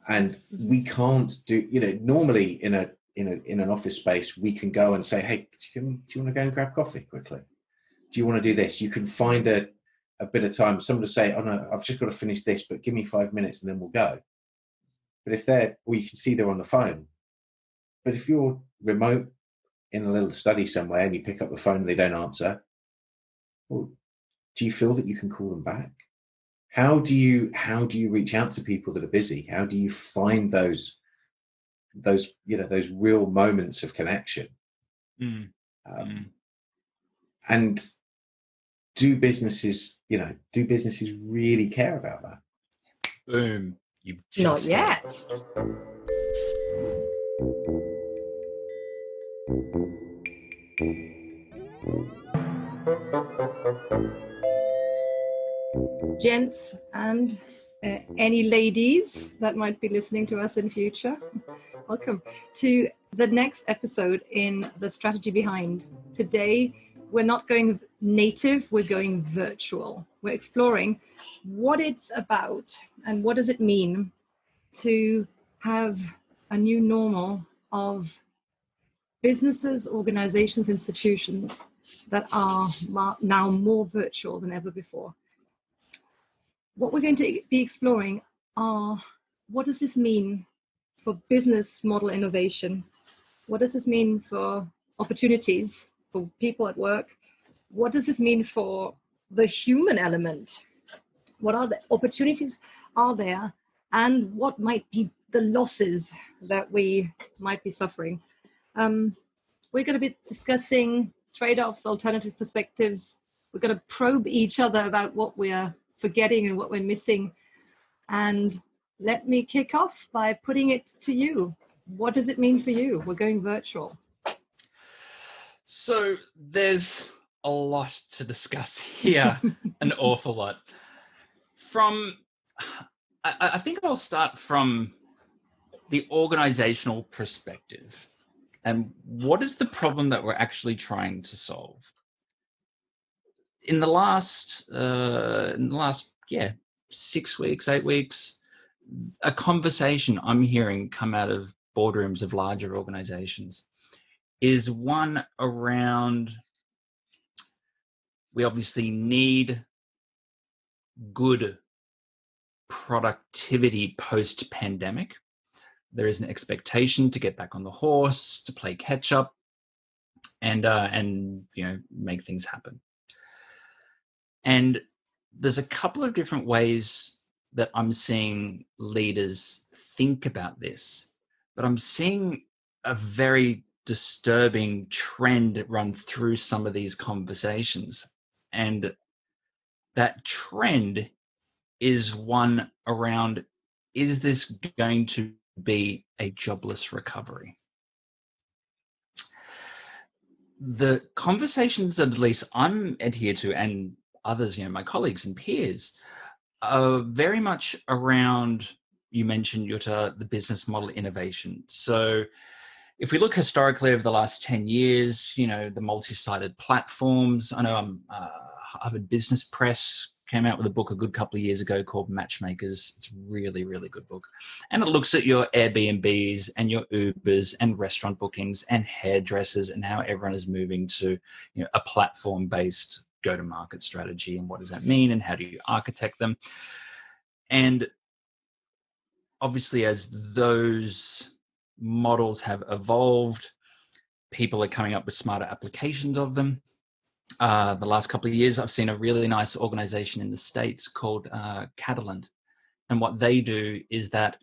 And we can't do, normally in an office space, we can go and say, hey, do you want to go and grab coffee quickly? Do you want to do this? You can find a bit of time. Someone to say, oh no, I've just got to finish this, but give me 5 minutes and then we'll go. But or you can see they're on the phone. But if you're remote in a little study somewhere and you pick up the phone and they don't answer, well, do you feel that you can call them back? How do you reach out to people that are busy? How do you find those real moments of connection? And do businesses really care about that? Boom. You've just not yet. Gents and any ladies that might be listening to us in future, welcome to the next episode in the Strategy Behind. Today, we're not going native, we're going virtual. We're exploring what it's about and what does it mean to have a new normal of businesses, organizations, institutions that are now more virtual than ever before. What we're going to be exploring are, what does this mean for business model innovation? What does this mean for opportunities for people at work? What does this mean for the human element? What are the opportunities are there? And what might be the losses that we might be suffering? We're going to be discussing trade-offs, alternative perspectives. We're going to probe each other about what we're forgetting and what we're missing. And let me kick off by putting it to you. What does it mean for you? We're going virtual. So there's a lot to discuss here, an awful lot. I think I'll start from the organizational perspective. And what is the problem that we're actually trying to solve? In the last 6 weeks, 8 weeks, a conversation I'm hearing come out of boardrooms of larger organizations is one around, we obviously need good productivity post-pandemic. There is an expectation to get back on the horse, to play catch up, and make things happen. And there's a couple of different ways that I'm seeing leaders think about this, but I'm seeing a very disturbing trend run through some of these conversations. And that trend is one around, is this going to be a jobless recovery? The conversations that at least I'm adhered to, and others, my colleagues and peers, are very much around, you mentioned, Jutta, the business model innovation. So if we look historically over the last 10 years, the multi-sided platforms, I know Harvard Business Press came out with a book a good couple of years ago called Matchmakers. It's a really, really good book. And it looks at your Airbnbs and your Ubers and restaurant bookings and hairdressers and how everyone is moving to a platform-based go-to-market strategy, and what does that mean and how do you architect them. And obviously, as those models have evolved, people are coming up with smarter applications of them. The last couple of years, I've seen a really nice organization in the States called Catalent. And what they do is that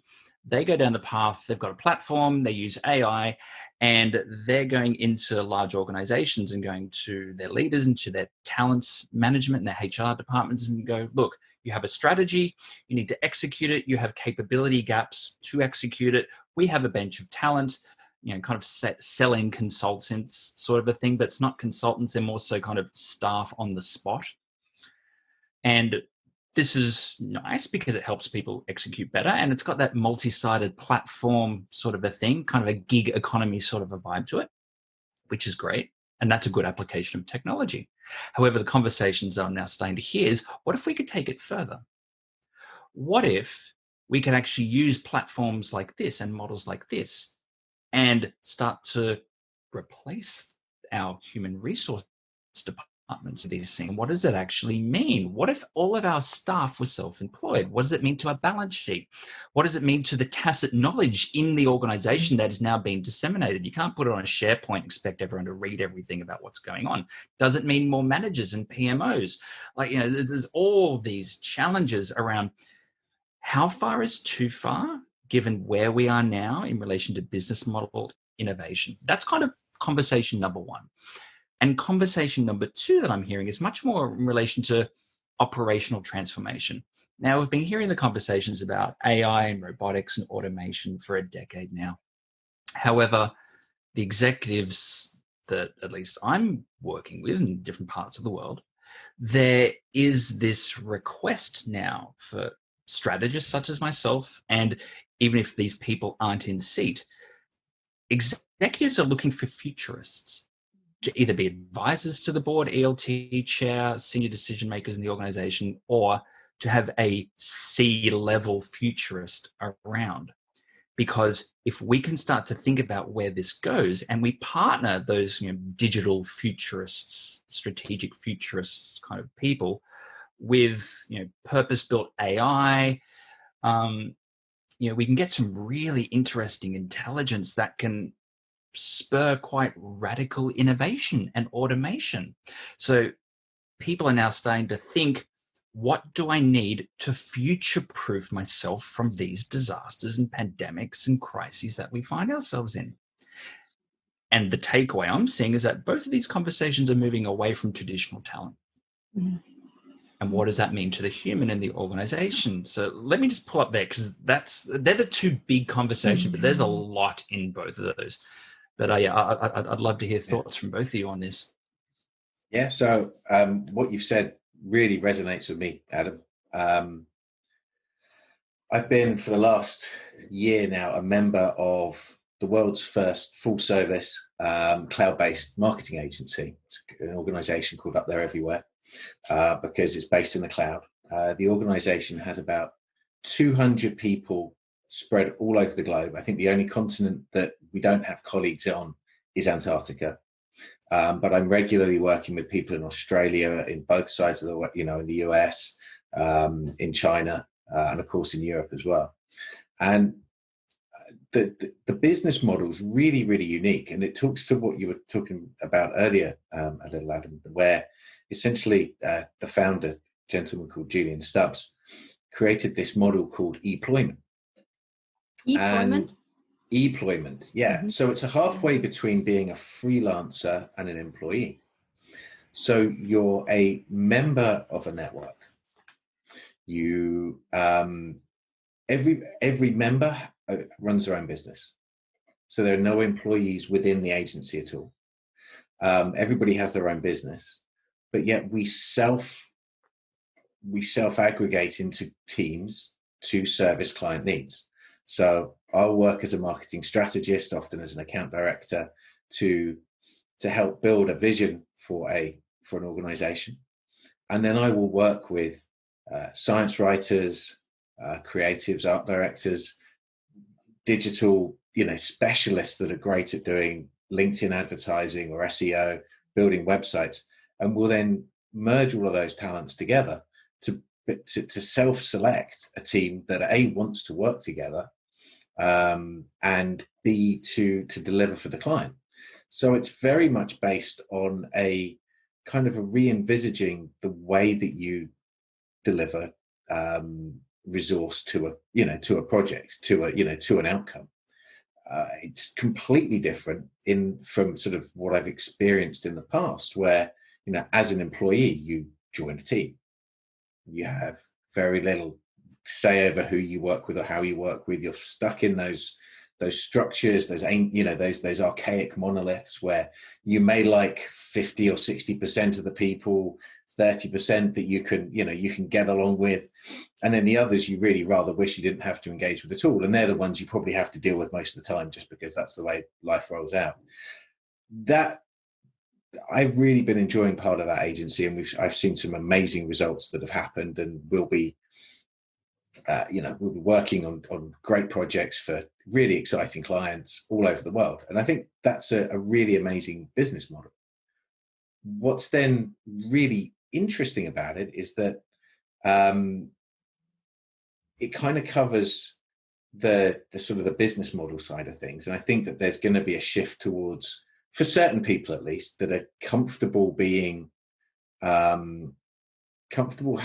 they go down the path, they've got a platform, they use AI, and they're going into large organizations and going to their leaders and to their talent management and their HR departments and go, look, you have a strategy, you need to execute it, you have capability gaps to execute it. We have a bench of talent, kind of selling consultants sort of a thing, but it's not consultants, they're more so kind of staff on the spot. And this is nice because it helps people execute better, and it's got that multi-sided platform sort of a thing, kind of a gig economy sort of a vibe to it, which is great. And that's a good application of technology. However, the conversations I'm now starting to hear is, what if we could take it further? What if we could actually use platforms like this and models like this and start to replace our human resource departments with these things. What does that actually mean? What if all of our staff were self-employed? What does it mean to our balance sheet? What does it mean to the tacit knowledge in the organization that is now being disseminated? You can't put it on a SharePoint and expect everyone to read everything about what's going on. Does it mean more managers and PMOs? Like, there's all these challenges around how far is too far given where we are now in relation to business model innovation. That's kind of conversation number one. And conversation number two that I'm hearing is much more in relation to operational transformation. Now, we've been hearing the conversations about AI and robotics and automation for a decade now. However, the executives that at least I'm working with in different parts of the world, there is this request now for strategists such as myself, and even if these people aren't in seat, executives are looking for futurists to either be advisors to the board, ELT chair, senior decision makers in the organization, or to have a C-level futurist around. Because if we can start to think about where this goes and we partner those digital futurists, strategic futurists kind of people with purpose-built AI, we can get some really interesting intelligence that can spur quite radical innovation and automation. So people are now starting to think, what do I need to future-proof myself from these disasters and pandemics and crises that we find ourselves in? And the takeaway I'm seeing is that both of these conversations are moving away from traditional talent. Mm-hmm. And what does that mean to the human in the organization? So let me just pull up there, because they're the two big conversations, mm-hmm. but there's a lot in both of those. But I'd love to hear thoughts from both of you on this. Yeah, so what you've said really resonates with me, Adam. I've been, for the last year now, a member of the world's first full-service cloud-based marketing agency. It's an organization called Up There Everywhere, because it's based in the cloud. The organization has about 200 people spread all over the globe. I think the only continent that we don't have colleagues on is Antarctica. But I'm regularly working with people in Australia, in both sides of the, in the US, in China, and of course in Europe as well. And the business model is really, really unique. And it talks to what you were talking about earlier, a little, Adam, where essentially the founder, a gentleman called Julian Stubbs, created this model called employment. Employment, yeah. Mm-hmm. So it's a halfway between being a freelancer and an employee. So you're a member of a network. You every member runs their own business. So there are no employees within the agency at all. Everybody has their own business, but yet we self-aggregate into teams to service client needs. So I'll work as a marketing strategist, often as an account director, to help build a vision for an organization. And then I will work with science writers, creatives, art directors, digital, specialists that are great at doing LinkedIn advertising or SEO, building websites, and we'll then merge all of those talents together to self-select a team that A, wants to work together, and B, to deliver for the client. So it's very much based on a kind of a re-envisaging the way that you deliver resource to a project, to an outcome. It's completely different from sort of what I've experienced in the past, where as an employee you join a team. You have very little say over who you work with or how you work with. You're stuck in those structures, those archaic monoliths where you may like 50 or 60% of the people, 30% that you can get along with, and then the others you really rather wish you didn't have to engage with at all. And they're the ones you probably have to deal with most of the time, just because that's the way life rolls out. That I've really been enjoying part of that agency, and I've seen some amazing results that have happened and will be we'll be working on great projects for really exciting clients all over the world. And I think that's a really amazing business model. What's then really interesting about it is that it kind of covers the sort of the business model side of things. And I think that there's going to be a shift towards, for certain people at least, that are comfortable being comfortable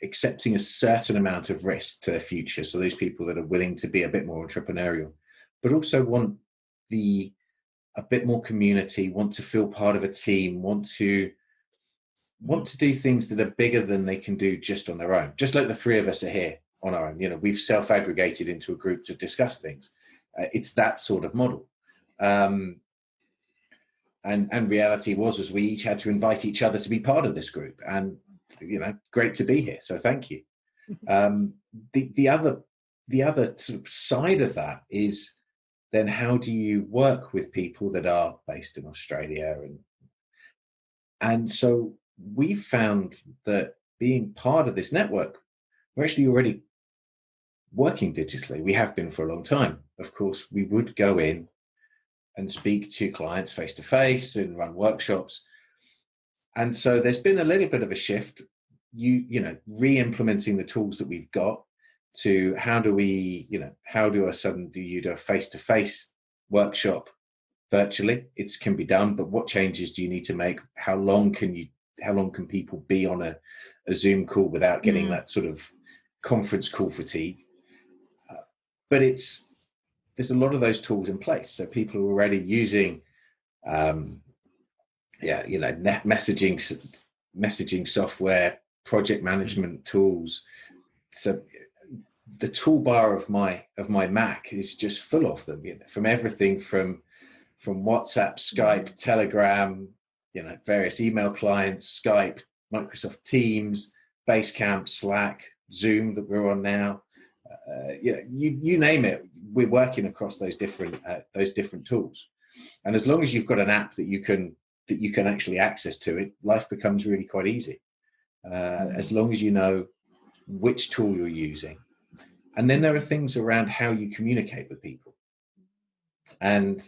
accepting a certain amount of risk to their future. So those people that are willing to be a bit more entrepreneurial, but also want a bit more community, want to feel part of a team, want to do things that are bigger than they can do just on their own. Just like the three of us are here on our own, we've self-aggregated into a group to discuss things. It's that sort of model. And reality was we each had to invite each other to be part of this group, and great to be here, so thank you. The other sort of side of that is then how do you work with people that are based in Australia, and so we found that being part of this network, we're actually already working digitally. We have been for a long time. Of course, we would go in and speak to clients face to face and run workshops. And so there's been a little bit of a shift, re-implementing the tools that we've got to how do you do a face-to-face workshop virtually? It can be done, but what changes do you need to make? How long can people be on a Zoom call without getting that sort of conference call fatigue? But there's a lot of those tools in place. So people are already using, messaging software, project management tools. So the toolbar of my Mac is just full of them, from everything from WhatsApp, Skype, Telegram, various email clients, Skype, Microsoft Teams, Basecamp, Slack, Zoom that we're on now. You name it, we're working across those different tools. And as long as you've got an app that you can actually access to it, life becomes really quite easy. As long as you know which tool you're using. And then there are things around how you communicate with people. And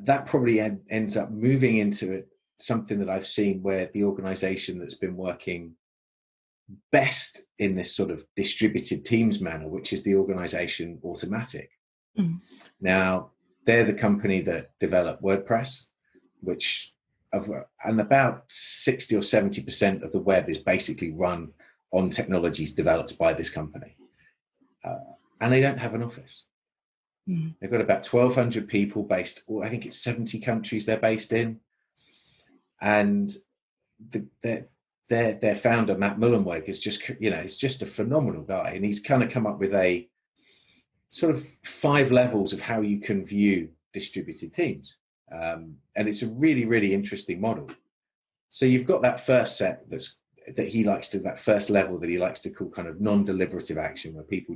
that probably ends up moving into something that I've seen where the organization that's been working best in this sort of distributed teams manner, which is the organization Automatic. Now, they're the company that developed WordPress, and about 60 or 70% of the web is basically run on technologies developed by this company. And they don't have an office. They've got about 1,200 people based, I think it's 70 countries they're based in. And their founder, Matt Mullenweg, is just a phenomenal guy. And he's kind of come up with a sort of 5 levels of how you can view distributed teams. And it's a really, really interesting model. So you've got that first set that first level that he likes to call kind of non-deliberative action, where people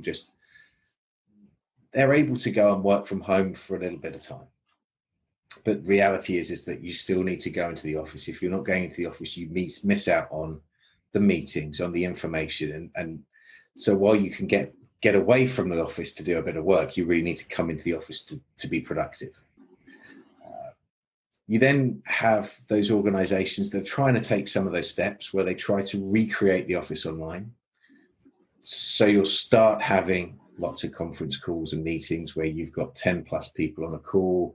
they're able to go and work from home for a little bit of time. But reality is that you still need to go into the office. If you're not going into the office, you miss out on the meetings, on the information. And so while you can get away from the office to do a bit of work, you really need to come into the office to be productive. You then have those organizations that are trying to take some of those steps where they try to recreate the office online. So you'll start having lots of conference calls and meetings where you've got 10 plus people on a call.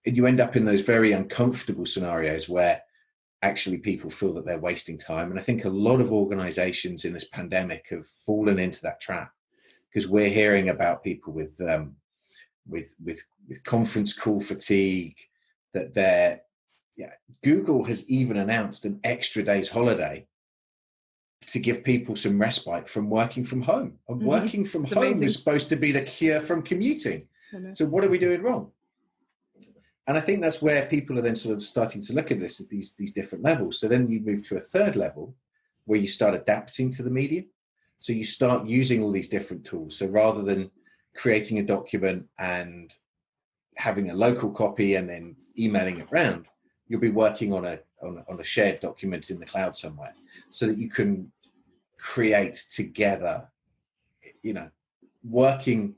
And you end up in those very uncomfortable scenarios where actually people feel that they're wasting time. And I think a lot of organizations in this pandemic have fallen into that trap, because we're hearing about people with conference call fatigue, that Google has even announced an extra day's holiday to give people some respite from working from home. And working from home is supposed to be the cure from commuting. So what are we doing wrong? And I think that's where people are then sort of starting to look at this at these different levels. So then you move to a third level where you start adapting to the medium. So you start using all these different tools. So rather than creating a document and having a local copy and then emailing it around, you'll be working on a shared document in the cloud somewhere, so that you can create together, you know, working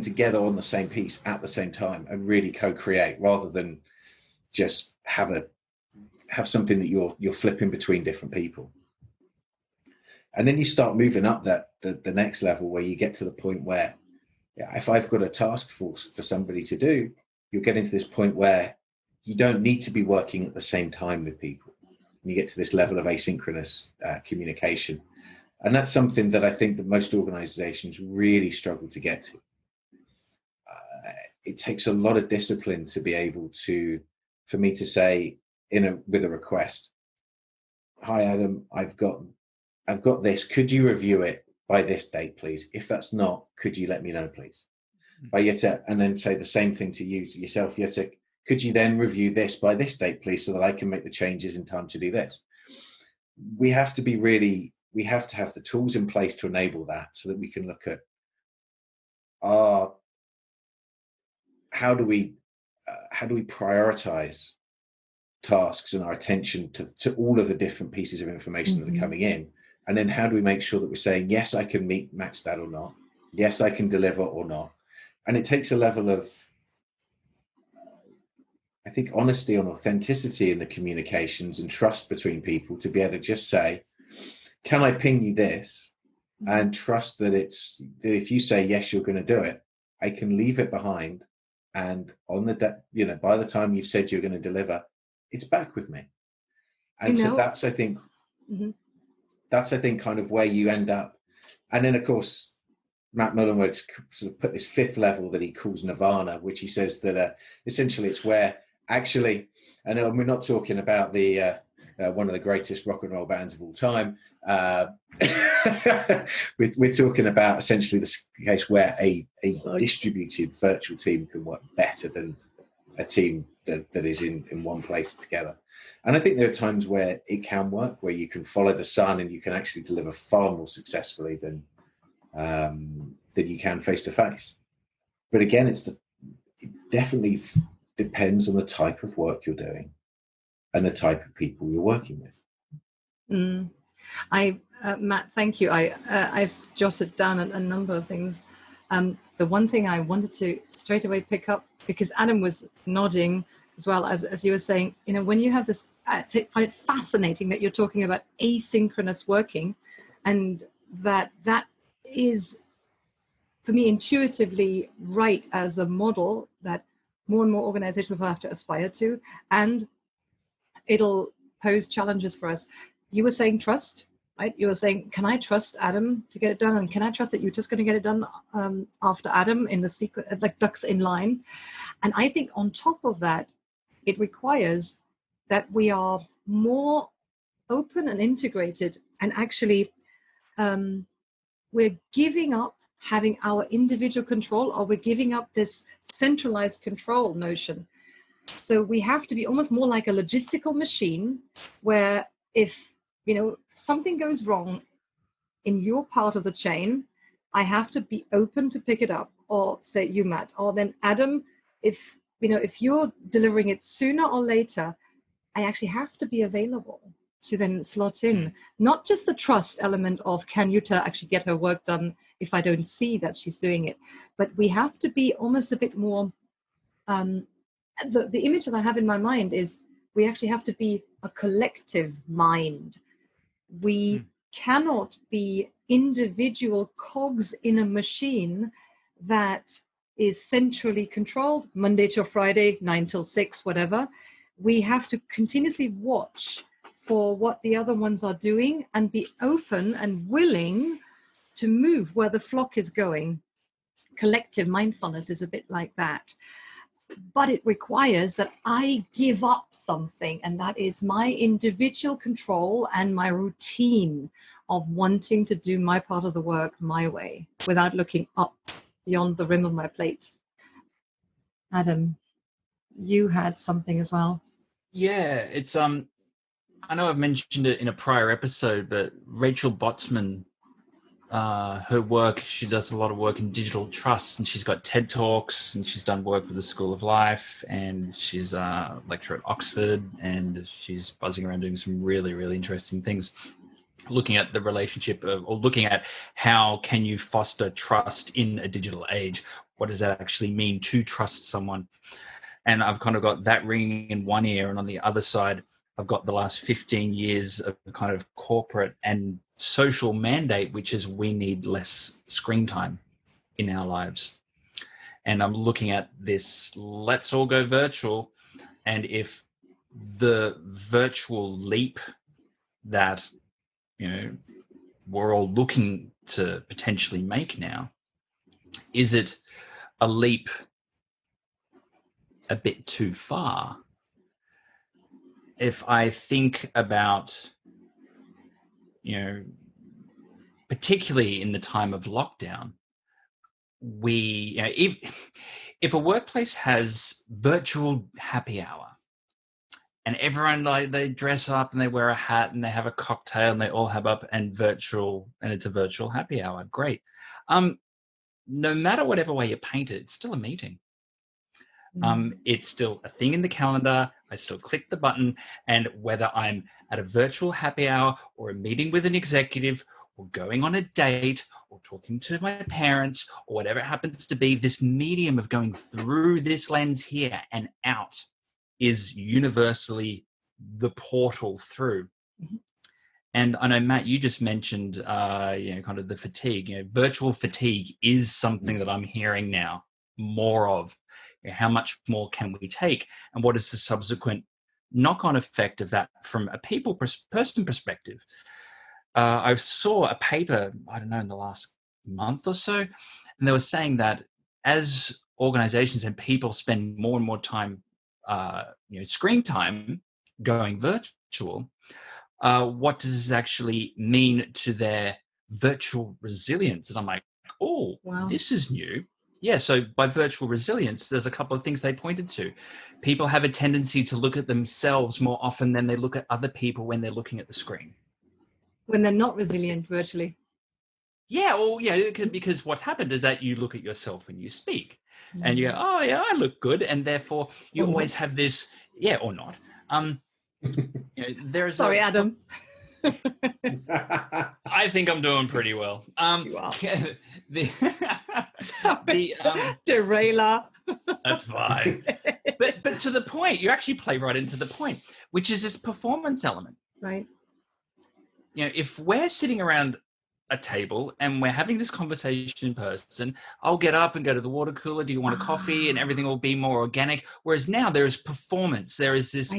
together on the same piece at the same time, and really co-create, rather than just have something that you're flipping between different people. And then you start moving up the next level, where you get to the point where, if I've got a task force for somebody to do, you're getting to this point where you don't need to be working at the same time with people. And you get to this level of asynchronous communication. And that's something that I think that most organizations really struggle to get to. It takes a lot of discipline to be able for me to say with a request, "Hi, Adam, I've got this. Could you review it by this date, please? If that's not, could you let me know, please?" By Jutta, and then say the same thing to yourself, Jutta, could you then review this by this date, please, so that I can make the changes in time to do this? We have to have the tools in place to enable that, so that we can look at how do we prioritize tasks and our attention to all of the different pieces of information that are coming in, and then how do we make sure that we're saying, yes, I can match that or not, yes, I can deliver or not. And it takes a level of, I think, honesty and authenticity in the communications and trust between people to be able to just say, can I ping you this, and trust that if you say yes, you're going to do it, I can leave it behind, and on by the time you've said you're going to deliver, it's back with me. And so that's, I think, kind of where you end up. And then, of course, Matt Mullenweg sort of put this fifth level that he calls nirvana, which he says that essentially it's where actually, and we're not talking about the one of the greatest rock and roll bands of all time. We're talking about essentially the case where a distributed virtual team can work better than a team that is in one place together. And I think there are times where it can work, where you can follow the sun and you can actually deliver far more successfully than you can face to face. But again, it definitely depends on the type of work you're doing and the type of people you're working with. Matt, thank you. I've jotted down a number of things. The one thing I wanted to straight away pick up, because Adam was nodding as well, as you were saying, when you have this, I find it fascinating that you're talking about asynchronous working, and that is, for me, intuitively right as a model that more and more organizations will have to aspire to, and it'll pose challenges for us. You were saying trust, right? You were saying, can I trust Adam to get it done? And can I trust that you're just going to get it done after Adam in the sequence, like ducks in line? And I think on top of that, it requires that we are more open and integrated, and actually we're giving up having our individual control, or we're giving up this centralized control notion. So we have to be almost more like a logistical machine, where if something goes wrong in your part of the chain, I have to be open to pick it up, or say you, Matt, or then Adam, if you're delivering it sooner or later, I actually have to be available to then slot in. Not just the trust element of, can Jutta actually get her work done if I don't see that she's doing it, but we have to be almost a bit more, the image that I have in my mind is we actually have to be a collective mind. We cannot be individual cogs in a machine that is centrally controlled, Monday to Friday, 9 till 6, whatever. We have to continuously watch for what the other ones are doing and be open and willing to move where the flock is going. Collective mindfulness is a bit like that. But it requires that I give up something, and that is my individual control and my routine of wanting to do my part of the work my way without looking up beyond the rim of my plate. Adam, you had something as well. Yeah, it's I know I've mentioned it in a prior episode, but Rachel Botsman, her work, she does a lot of work in digital trust, and she's got TED Talks, and she's done work with the School of Life, and she's a lecturer at Oxford, and she's buzzing around doing some really, really interesting things. looking at the relationship or looking at how can you foster trust in a digital age? What does that actually mean to trust someone? And I've kind of got that ringing in one ear, and on the other side, I've got the last 15 years of kind of corporate and social mandate, which is we need less screen time in our lives. And I'm looking at this, let's all go virtual. And if the virtual leap that, we're all looking to potentially make now, is it a leap a bit too far? If I think about, particularly in the time of lockdown, if a workplace has virtual happy hour and everyone, like, they dress up and they wear a hat and they have a cocktail and they all have up and it's a virtual happy hour, great. No matter whatever way you paint it, it's still a meeting. It's still a thing in the calendar. I still click the button, and whether I'm at a virtual happy hour or a meeting with an executive or going on a date or talking to my parents or whatever it happens to be, this medium of going through this lens here and out is universally the portal through. And I know, Matt, you just mentioned, kind of the fatigue. Virtual fatigue is something that I'm hearing now more of. How much more can we take? And what is the subsequent knock-on effect of that from a person perspective? I saw a paper, I don't know, in the last month or so, and they were saying that as organizations and people spend more and more time, screen time going virtual, what does this actually mean to their virtual resilience? And I'm like, oh, wow, this is new. Yeah, so by virtual resilience, there's a couple of things they pointed to. People have a tendency to look at themselves more often than they look at other people when they're looking at the screen. When they're not resilient virtually. Yeah, well, because what happened is that you look at yourself when you speak and you go, oh, yeah, I look good. And therefore you always have this, or not. Sorry, Adam. I think I'm doing pretty well. You are. Derailer. That's fine. But to the point, you actually play right into the point, which is this performance element. Right. If we're sitting around a table and we're having this conversation in person, I'll get up and go to the water cooler. Do you want a coffee? And everything will be more organic. Whereas now there is performance. There is this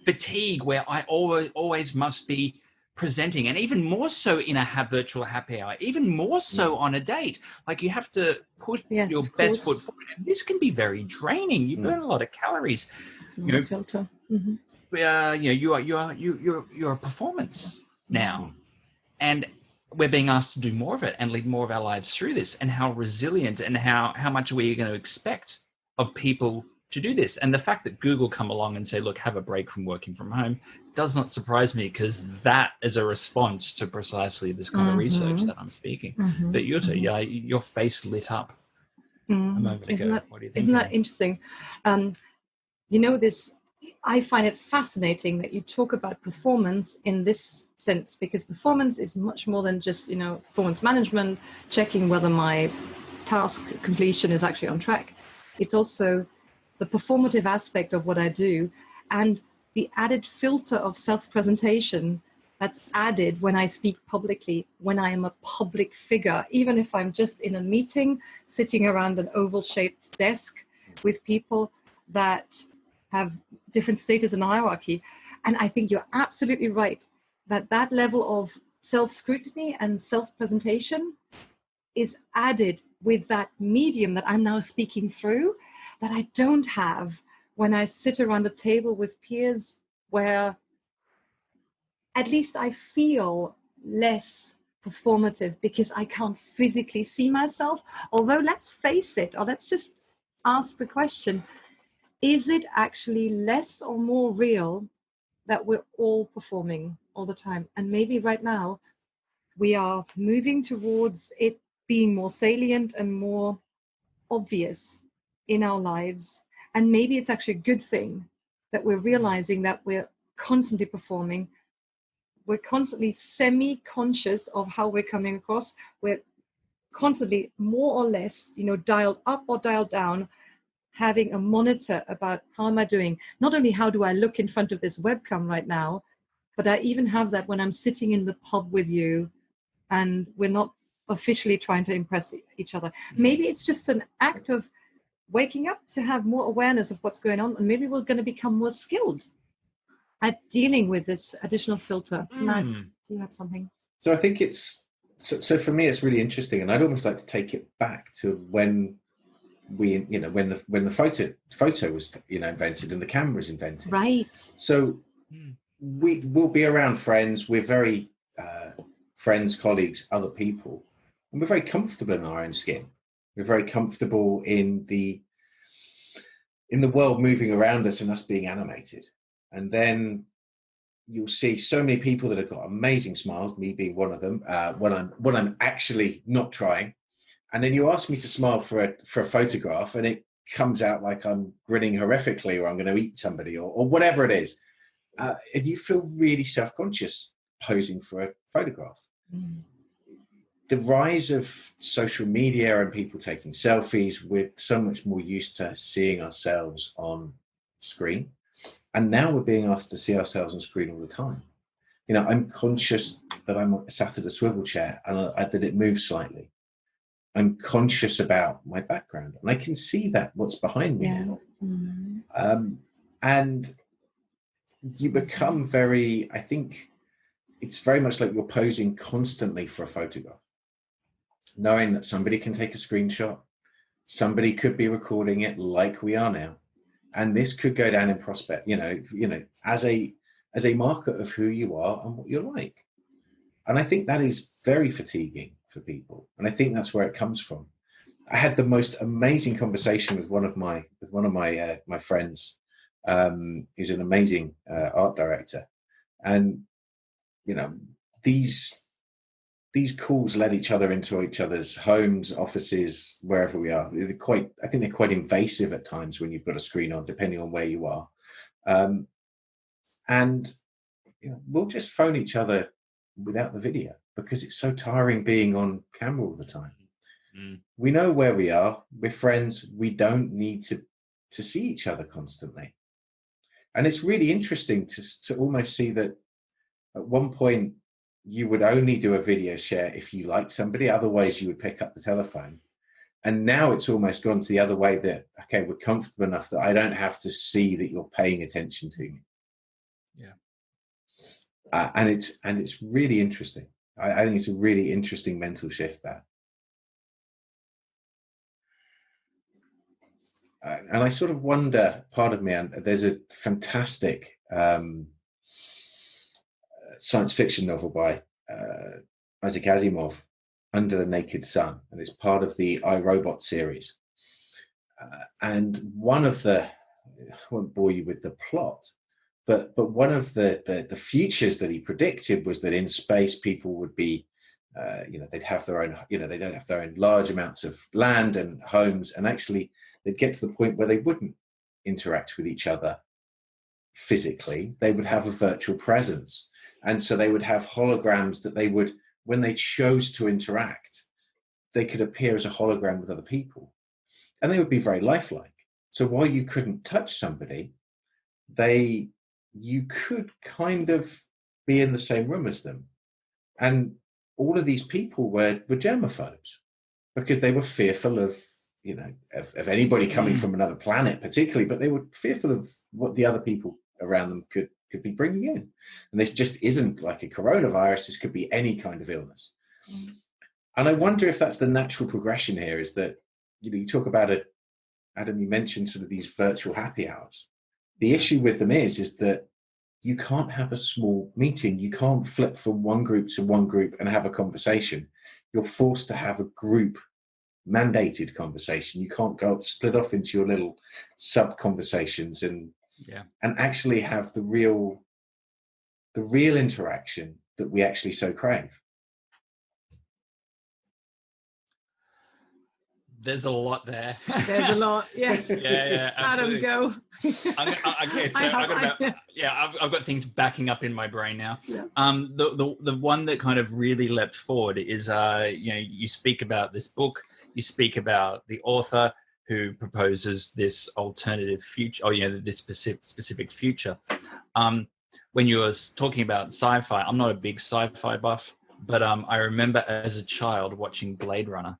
fatigue where I always must be presenting, and even more so in a virtual happy hour, even more so on a date. Like, you have to push your best foot forward. And this can be very draining. You burn a lot of calories. Filter. You're a performance now. And we're being asked to do more of it and lead more of our lives through this. And how resilient and how much are we going to expect of people to do this? And the fact that Google come along and say, look, have a break from working from home does not surprise me, because that is a response to precisely this kind of research that I'm speaking. But Jutta, your face lit up a moment ago. What do you think? Isn't that interesting? I find it fascinating that you talk about performance in this sense, because performance is much more than just, performance management, checking whether my task completion is actually on track. It's also the performative aspect of what I do, and the added filter of self-presentation that's added when I speak publicly, when I am a public figure, even if I'm just in a meeting, sitting around an oval-shaped desk with people that have different status and hierarchy. And I think you're absolutely right that level of self-scrutiny and self-presentation is added with that medium that I'm now speaking through, that I don't have when I sit around a table with peers, where at least I feel less performative because I can't physically see myself. Although, let's face it, or let's just ask the question, is it actually less or more real that we're all performing all the time? And maybe right now we are moving towards it being more salient and more obvious in our lives. And maybe it's actually a good thing that we're realizing that we're constantly performing, we're constantly semi-conscious of how we're coming across. We're constantly more or less, dialed up or dialed down, having a monitor about how am I doing? Not only how do I look in front of this webcam right now, but I even have that when I'm sitting in the pub with you and we're not officially trying to impress each other. Maybe it's just an act of waking up to have more awareness of what's going on, and maybe we're going to become more skilled at dealing with this additional filter. Matt, do you have something? So I think so for me, it's really interesting, and I'd almost like to take it back to when when the photo was invented and the camera was invented. Right. So we'll be around friends. We're very friends, colleagues, other people, and we're very comfortable in our own skin. We're very comfortable in the world moving around us and us being animated. And then you'll see so many people that have got amazing smiles, me being one of them, when I'm actually not trying. And then you ask me to smile for a photograph, and it comes out like I'm grinning horrifically, or I'm going to eat somebody, or whatever it is. And you feel really self-conscious posing for a photograph. The rise of social media and people taking selfies, we're so much more used to seeing ourselves on screen. And now we're being asked to see ourselves on screen all the time. I'm conscious that I'm sat at a swivel chair and that it moves slightly. I'm conscious about my background, and I can see that what's behind me now. And you become I think it's very much like you're posing constantly for a photograph, knowing that somebody can take a screenshot, somebody could be recording it like we are now, and this could go down in prospect, as a marker of who you are and what you're like. And I think that is very fatiguing for people, and I think that's where it comes from. I had the most amazing conversation with one of my friends, who's an amazing art director, and these calls led each other into each other's homes, offices, wherever we are. I think they're quite invasive at times when you've got a screen on, depending on where you are. And we'll just phone each other without the video because it's so tiring being on camera all the time. We know where we are. We're friends. We don't need to see each other constantly. And it's really interesting to almost see that at one point you would only do a video share if you liked somebody. Otherwise, you would pick up the telephone. And now it's almost gone to the other way that, okay, we're comfortable enough that I don't have to see that you're paying attention to me. Yeah. And it's really interesting. I think it's a really interesting mental shift there. And I sort of wonder, part of me, and there's a fantastic science fiction novel by Isaac Asimov, Under the Naked Sun, and it's part of the iRobot series. And one of I won't bore you with the plot, but one of the futures that he predicted was that in space people would be, they'd have their own, they don't have their own large amounts of land and homes, and actually they'd get to the point where they wouldn't interact with each other physically. They would have a virtual presence. And so they would have holograms that they would, when they chose to interact, they could appear as a hologram with other people. And they would be very lifelike. So while you couldn't touch somebody, you could kind of be in the same room as them. And all of these people were germaphobes because they were fearful of anybody coming from another planet particularly, but they were fearful of what the other people around them could be bringing in. And this just isn't like a coronavirus. This could be any kind of illness. And I wonder if that's the natural progression here, is that, you talk about it, Adam, you mentioned sort of these virtual happy hours. The issue with them is that you can't have a small meeting. You can't flip from one group to one group and have a conversation. You're forced to have a group mandated conversation. You can't go split off into your little sub conversations and actually have the real interaction that we actually so crave. There's a lot there. There's a lot. Yes. Yeah, absolutely. Adam, go. Okay, so I've got things backing up in my brain now. Yeah. The one that kind of really leapt forward is you speak about this book, you speak about the author who proposes this alternative future, or this specific future. When you were talking about sci-fi, I'm not a big sci-fi buff, but I remember as a child watching Blade Runner.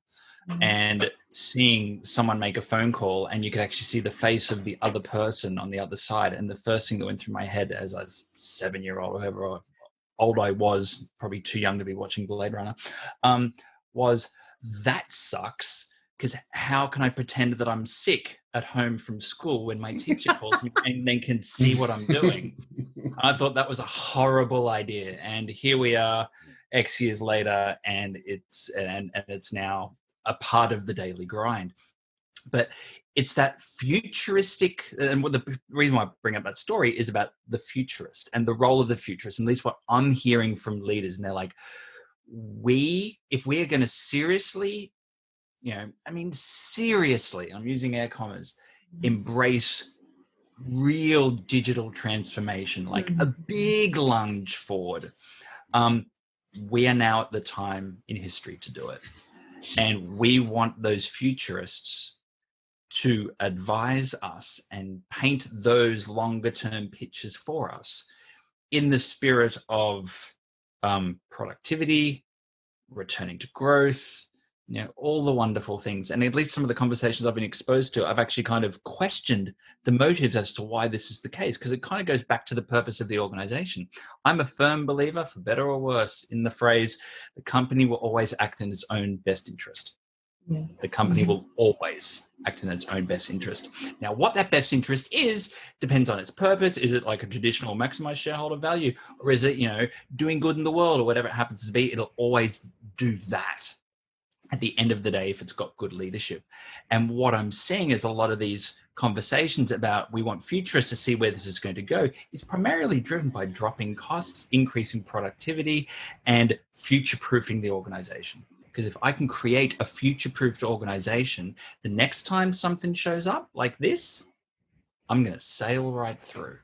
And seeing someone make a phone call and you could actually see the face of the other person on the other side. And the first thing that went through my head as I was 7-year-old or however old I was, probably too young to be watching Blade Runner, was that sucks, because how can I pretend that I'm sick at home from school when my teacher calls me and then can see what I'm doing? I thought that was a horrible idea. And here we are X years later, and it's now a part of the daily grind. But it's that futuristic, and what the reason why I bring up that story is about the futurist and the role of the futurist, and at least what I'm hearing from leaders. And they're like, if we are going to seriously, seriously, I'm using air commas, embrace real digital transformation, like a big lunge forward, we are now at the time in history to do it. And we want those futurists to advise us and paint those longer term pictures for us in the spirit of productivity, returning to growth, all the wonderful things. And at least some of the conversations I've been exposed to, I've actually kind of questioned the motives as to why this is the case, because it kind of goes back to the purpose of the organization. I'm a firm believer, for better or worse, in the phrase, the company will always act in its own best interest. Yeah. The company will always act in its own best interest. Now, what that best interest is depends on its purpose. Is it like a traditional maximize shareholder value, or is it, doing good in the world, or whatever it happens to be? It'll always do that at the end of the day if it's got good leadership. And what I'm seeing is a lot of these conversations about we want futurists to see where this is going to go is primarily driven by dropping costs, increasing productivity, and future-proofing the organization. Because if I can create a future-proofed organization, the next time something shows up like this, I'm going to sail right through.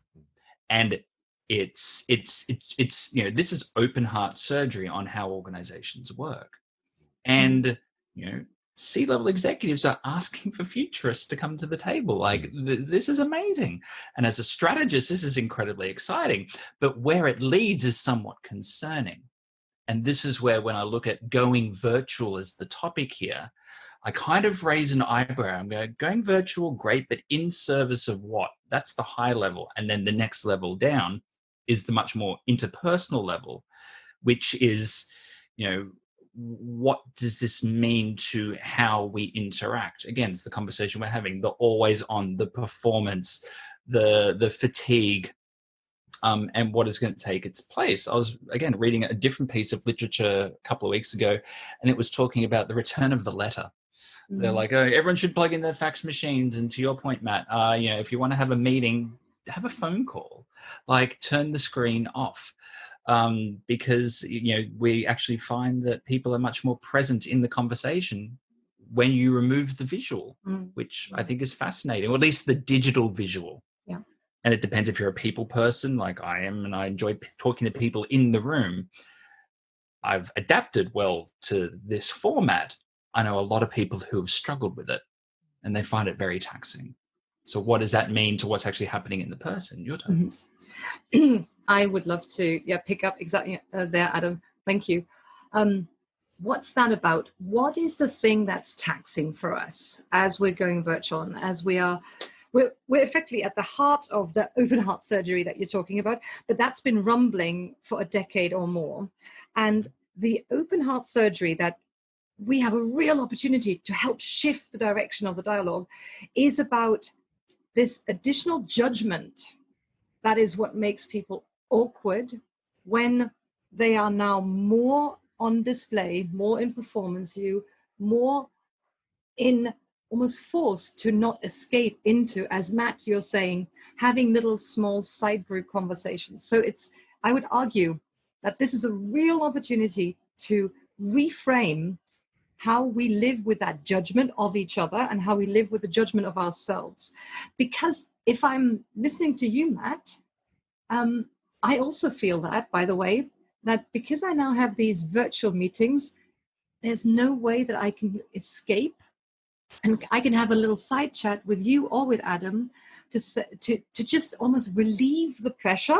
And it's this is open heart surgery on how organizations work. And, C-level executives are asking for futurists to come to the table. Like, this is amazing. And as a strategist, this is incredibly exciting. But where it leads is somewhat concerning. And this is where, when I look at going virtual as the topic here, I kind of raise an eyebrow. I'm going virtual, great, but in service of what? That's the high level. And then the next level down is the much more interpersonal level, which is, what does this mean to how we interact? Again, it's the conversation we're having, the always on, the performance, the fatigue, and what is going to take its place. I was, again, reading a different piece of literature a couple of weeks ago, and it was talking about the return of the letter. Mm-hmm. They're like, everyone should plug in their fax machines. And to your point, Matt, if you want to have a meeting, have a phone call, like turn the screen off. Because we actually find that people are much more present in the conversation when you remove the visual, which I think is fascinating, or at least the digital visual. Yeah. And it depends if you're a people person like I am, and I enjoy talking to people in the room. I've adapted well to this format. I know a lot of people who have struggled with it, and they find it very taxing. So what does that mean to what's actually happening in the person? Your turn. Mm-hmm. I would love to pick up exactly there, Adam. Thank you. What's that about? What is the thing that's taxing for us as we're going virtual, and as we're effectively at the heart of the open heart surgery that you're talking about, but that's been rumbling for a decade or more. And the open heart surgery that we have a real opportunity to help shift the direction of the dialogue is about this additional judgment. That is what makes people awkward when they are now more on display, more in performance view, more in almost forced to not escape into, as Matt, you're saying, having little small side group conversations. So I would argue that this is a real opportunity to reframe how we live with that judgment of each other and how we live with the judgment of ourselves. Because if I'm listening to you, Matt, I also feel that, by the way, that because I now have these virtual meetings, there's no way that I can escape, and I can have a little side chat with you or with Adam to just almost relieve the pressure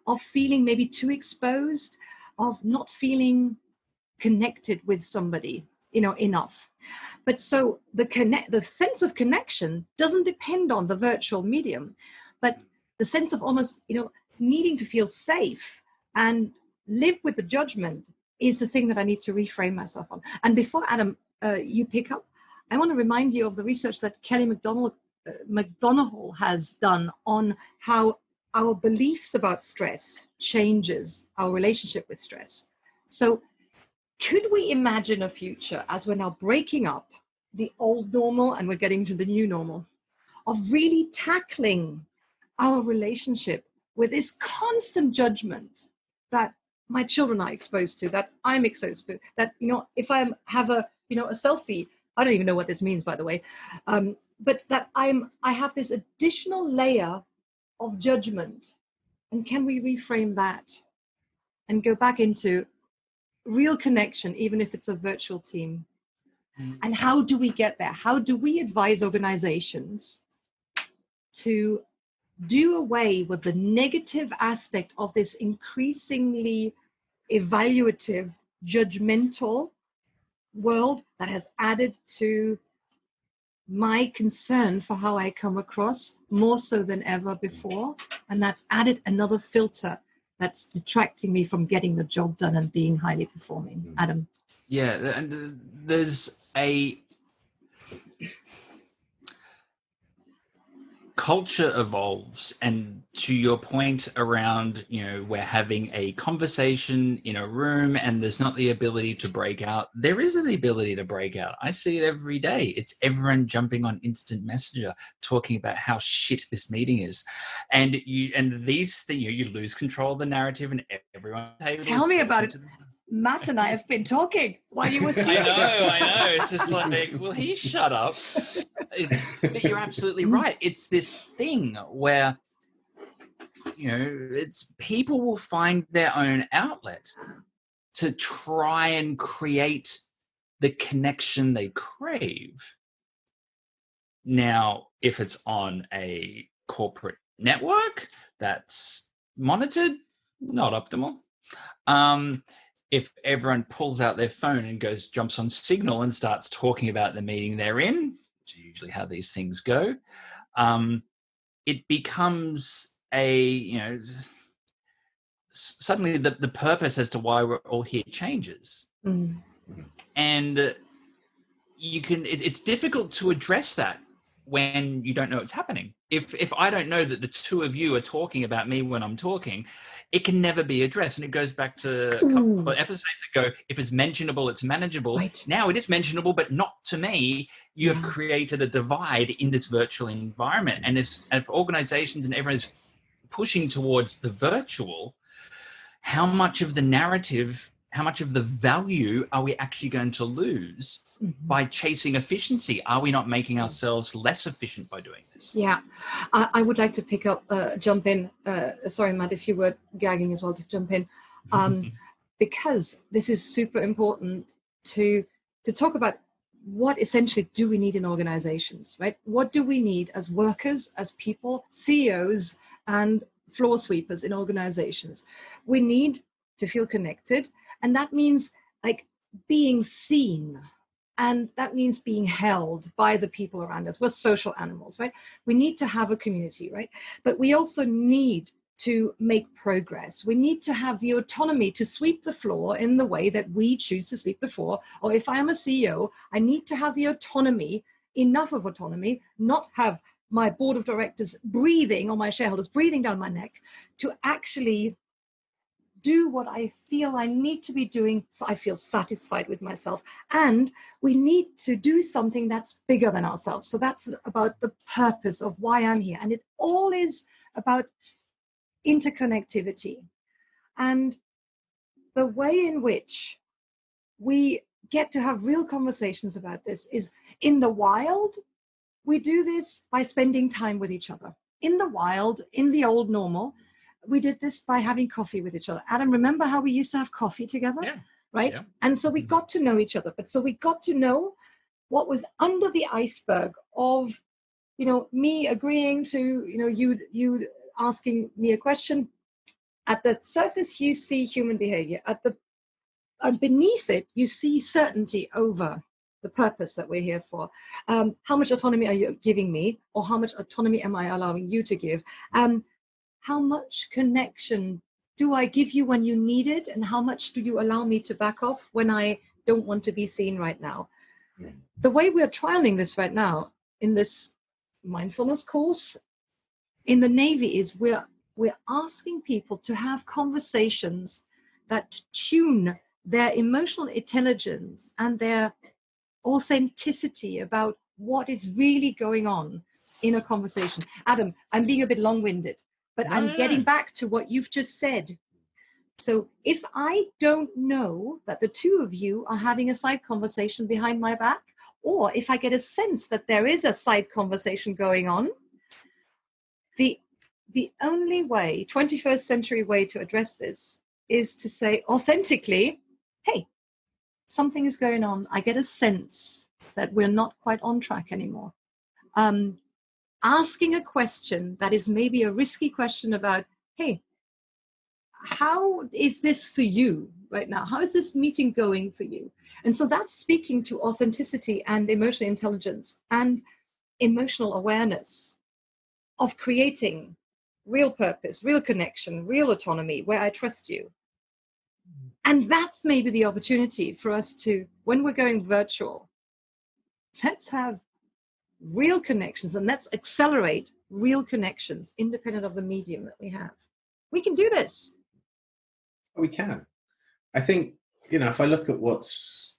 of feeling maybe too exposed, of not feeling connected with somebody, enough. But so the sense of connection doesn't depend on the virtual medium, but the sense of almost, needing to feel safe and live with the judgment is the thing that I need to reframe myself on. And before Adam, you pick up, I want to remind you of the research that Kelly McDonough has done on how our beliefs about stress changes our relationship with stress. So could we imagine a future, as we're now breaking up the old normal and we're getting to the new normal, of really tackling our relationship with this constant judgment that my children are exposed to, that I'm exposed to, that, if I have a selfie, I don't even know what this means, by the way, but that I have this additional layer of judgment. And can we reframe that and go back into real connection, even if it's a virtual team? And how do we get there? How do we advise organizations to do away with the negative aspect of this increasingly evaluative, judgmental world that has added to my concern for how I come across more so than ever before? And that's added another filter that's detracting me from getting the job done and being highly performing. Adam? Yeah, and there's a culture evolves, and to your point around, we're having a conversation in a room and there's not the ability to break out. There is the ability to break out. I see it every day. It's everyone jumping on instant messenger talking about how shit this meeting is, and these things, you lose control of the narrative, and everyone tell me about it. Matt and I have been talking while you were speaking. I know. It's just like, will he shut up? But you're absolutely right. It's this thing where, it's people will find their own outlet to try and create the connection they crave. Now, if it's on a corporate network that's monitored, not optimal. If everyone pulls out their phone and jumps on Signal and starts talking about the meeting they're in, which is usually how these things go, it becomes suddenly the purpose as to why we're all here changes. And it's difficult to address that when you don't know it's happening. If I don't know that the two of you are talking about me when I'm talking, it can never be addressed. And it goes back to a couple of episodes ago. If it's mentionable, it's manageable. Right. Now it is mentionable, but not to me. You have created a divide in this virtual environment. And if organizations and everyone's pushing towards the virtual, how much of the narrative, how much of the value are we actually going to lose by chasing efficiency? Are we not making ourselves less efficient by doing this? Yeah, I would like to pick up, jump in. Sorry, Matt, if you were gagging as well, to jump in. Because this is super important to talk about what essentially do we need in organizations, right? What do we need as workers, as people, CEOs, and floor sweepers in organizations? We need to feel connected, and that means like being seen, and that means being held by the people around us. We're social animals, right? We need to have a community, right? But we also need to make progress. We need to have the autonomy to sweep the floor in the way that we choose to sweep the floor. Or if I am a CEO, I need to have the autonomy, enough of autonomy, not have my board of directors breathing, or my shareholders breathing down my neck, to actually do what I feel I need to be doing so I feel satisfied with myself. And we need to do something that's bigger than ourselves. So that's about the purpose of why I'm here. And it all is about interconnectivity. And the way in which we get to have real conversations about this is in the wild, we do this by spending time with each other. In the wild, in the old normal, we did this by having coffee with each other. Adam, remember how we used to have coffee together? Yeah. Right? Yeah. And so we got to know each other. But so we got to know what was under the iceberg of, me agreeing to, you asking me a question. At the surface, you see human behavior. Beneath it, you see certainty over the purpose that we're here for. How much autonomy are you giving me, or how much autonomy am I allowing you to give? How much connection do I give you when you need it, and how much do you allow me to back off when I don't want to be seen right now? Yeah. The way we're trialing this right now in this mindfulness course in the Navy is we're asking people to have conversations that tune their emotional intelligence and their authenticity about what is really going on in a conversation. Adam, I'm being a bit long-winded, but I'm getting back to what you've just said. So if I don't know that the two of you are having a side conversation behind my back, or if I get a sense that there is a side conversation going on, the only way, 21st century way to address this is to say authentically, hey, something is going on. I get a sense that we're not quite on track anymore. Asking a question that is maybe a risky question about, hey, how is this for you right now? How is this meeting going for you? And so that's speaking to authenticity and emotional intelligence and emotional awareness of creating real purpose, real connection, real autonomy, where I trust you. And that's maybe the opportunity for us to, when we're going virtual, let's have real connections and let's accelerate real connections independent of the medium that we have. We can do this. We can. I think, if we look at what's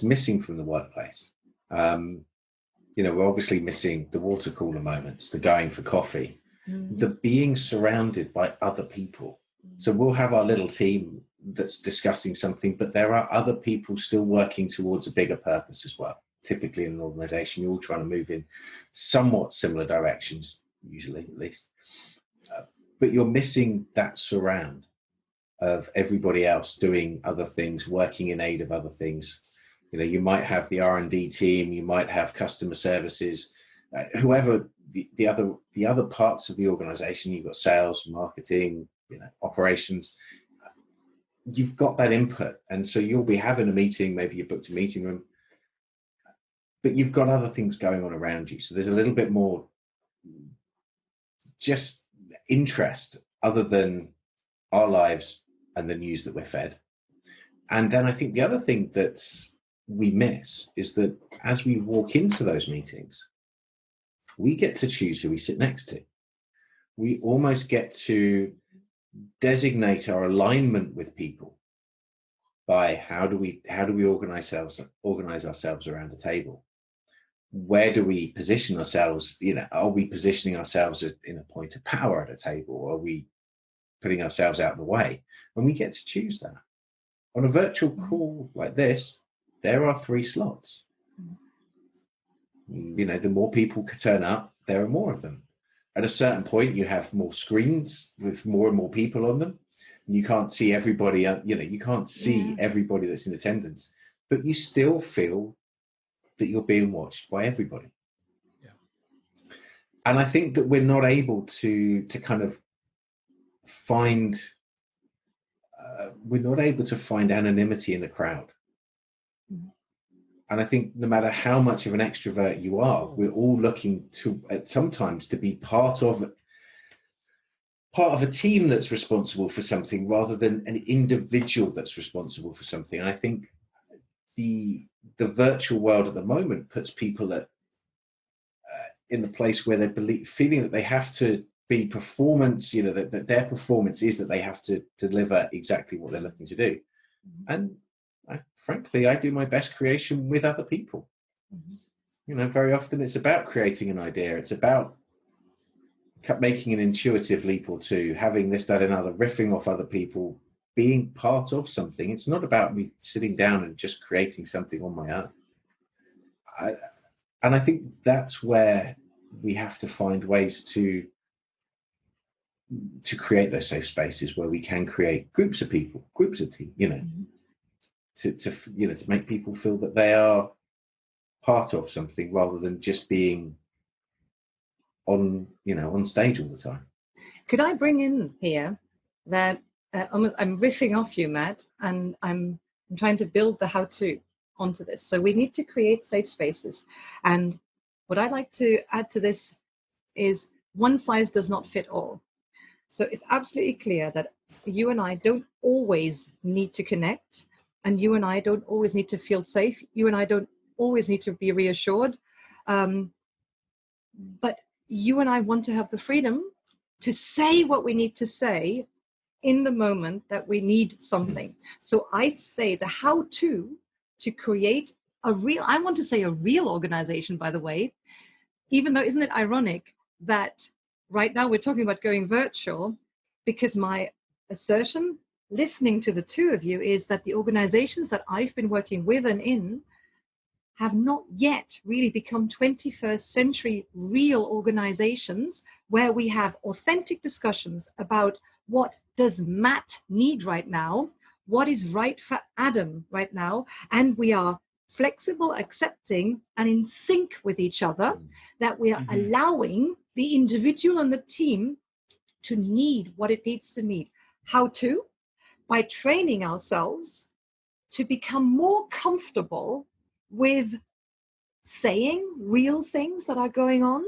missing from the workplace, we're obviously missing the water cooler moments, the going for coffee, the being surrounded by other people. So we'll have our little team that's discussing something, but there are other people still working towards a bigger purpose as well. Typically in an organization, you're all trying to move in somewhat similar directions, usually at least. But you're missing that surround of everybody else doing other things, working in aid of other things. You might have the R&D team, you might have customer services, whoever the other parts of the organization. You've got sales, marketing, operations. You've got that input, and so you'll be having a meeting. Maybe you booked a meeting room, but you've got other things going on around you. So there's a little bit more just interest other than our lives and the news that we're fed. And then I think the other thing that we miss is that as we walk into those meetings, we get to choose who we sit next to. We almost get to designate our alignment with people by how do we organize ourselves around a table. Where do we position ourselves? Are we positioning ourselves in a point of power at a table, or are we putting ourselves out of the way? And we get to choose that. On a virtual call like this, there are 3 slots. The more people can turn up, there are more of them. At a certain point, you have more screens with more and more people on them. And you can't see everybody, you can't see everybody that's in attendance, but you still feel that you're being watched by everybody. Yeah. And I think that we're not able to kind of find anonymity in the crowd. And I think no matter how much of an extrovert you are, we're all looking to sometimes to be part of a team that's responsible for something rather than an individual that's responsible for something. And I think the virtual world at the moment puts people in the place where they feeling that they have to be performance, that their performance is that they have to deliver exactly what they're looking to do. And frankly, I do my best creation with other people. Very often it's about creating an idea. It's about making an intuitive leap or two, having this, that, and other, riffing off other people, being part of something. It's not about me sitting down and just creating something on my own. And I think that's where we have to find ways to create those safe spaces where we can create groups of people, groups of team, to make people feel that they are part of something rather than just being on stage all the time. Could I bring in here that I'm riffing off you, Matt, and I'm trying to build the how-to onto this. So we need to create safe spaces. And what I'd like to add to this is one size does not fit all. So it's absolutely clear that you and I don't always need to connect, and you and I don't always need to feel safe. You and I don't always need to be reassured. But you and I want to have the freedom to say what we need to say in the moment that we need something. So I'd say the how-to create a real organization, by the way, even though, isn't it ironic that right now we're talking about going virtual, because my assertion, listening to the two of you, is that the organizations that I've been working with and in have not yet really become 21st century real organizations where we have authentic discussions about what does Matt need right now, what is right for Adam right now, and we are flexible, accepting, and in sync with each other, that we are allowing the individual and the team to need what it needs to need. How to? By training ourselves to become more comfortable with saying real things that are going on,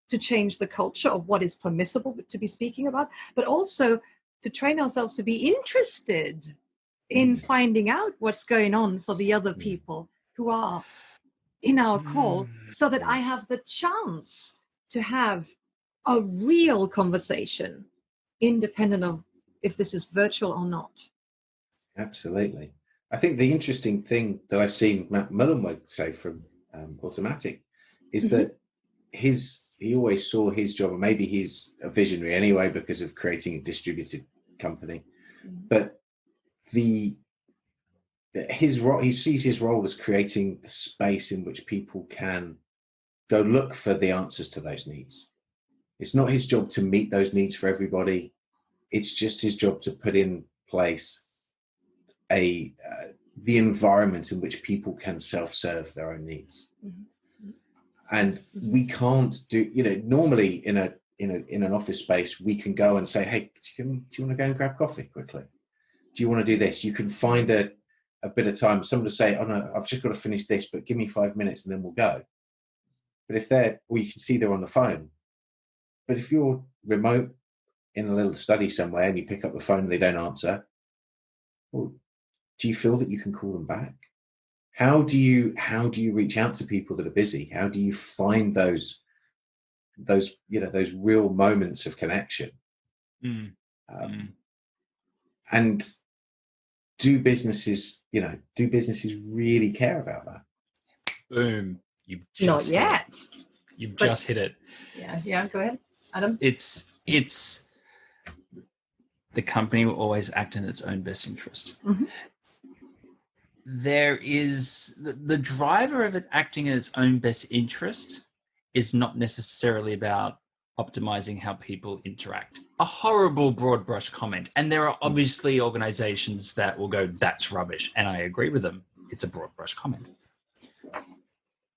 to change the culture of what is permissible to be speaking about, but also to train ourselves to be interested in finding out what's going on for the other people who are in our call, so that I have the chance to have a real conversation, independent of if this is virtual or not. Absolutely. I think the interesting thing that I've seen Matt Mullenweg say from Automatic is that he always saw his job, and maybe he's a visionary anyway because of creating a distributed company, but he sees his role as creating the space in which people can go look for the answers to those needs. It's not his job to meet those needs for everybody. It's just his job to put in place the environment in which people can self-serve their own needs. And we can't do, normally in an office space, we can go and say, hey, do you want to go and grab coffee quickly? Do you want to do this? You can find a bit of time. Someone to say, oh no, I've just got to finish this, but give me 5 minutes and then we'll go. But you can see they're on the phone. But if you're remote in a little study somewhere and you pick up the phone and they don't answer, well, do you feel that you can call them back? How do you reach out to people that are busy? How do you find those real moments of connection? And do businesses really care about that? Boom. You've just not yet. Just hit it. Yeah. Go ahead, Adam. It's the company will always act in its own best interest. There is the driver of it acting in its own best interest is not necessarily about optimizing how people interact. A horrible broad brush comment. And there are obviously organizations that will go, that's rubbish. And I agree with them. It's a broad brush comment.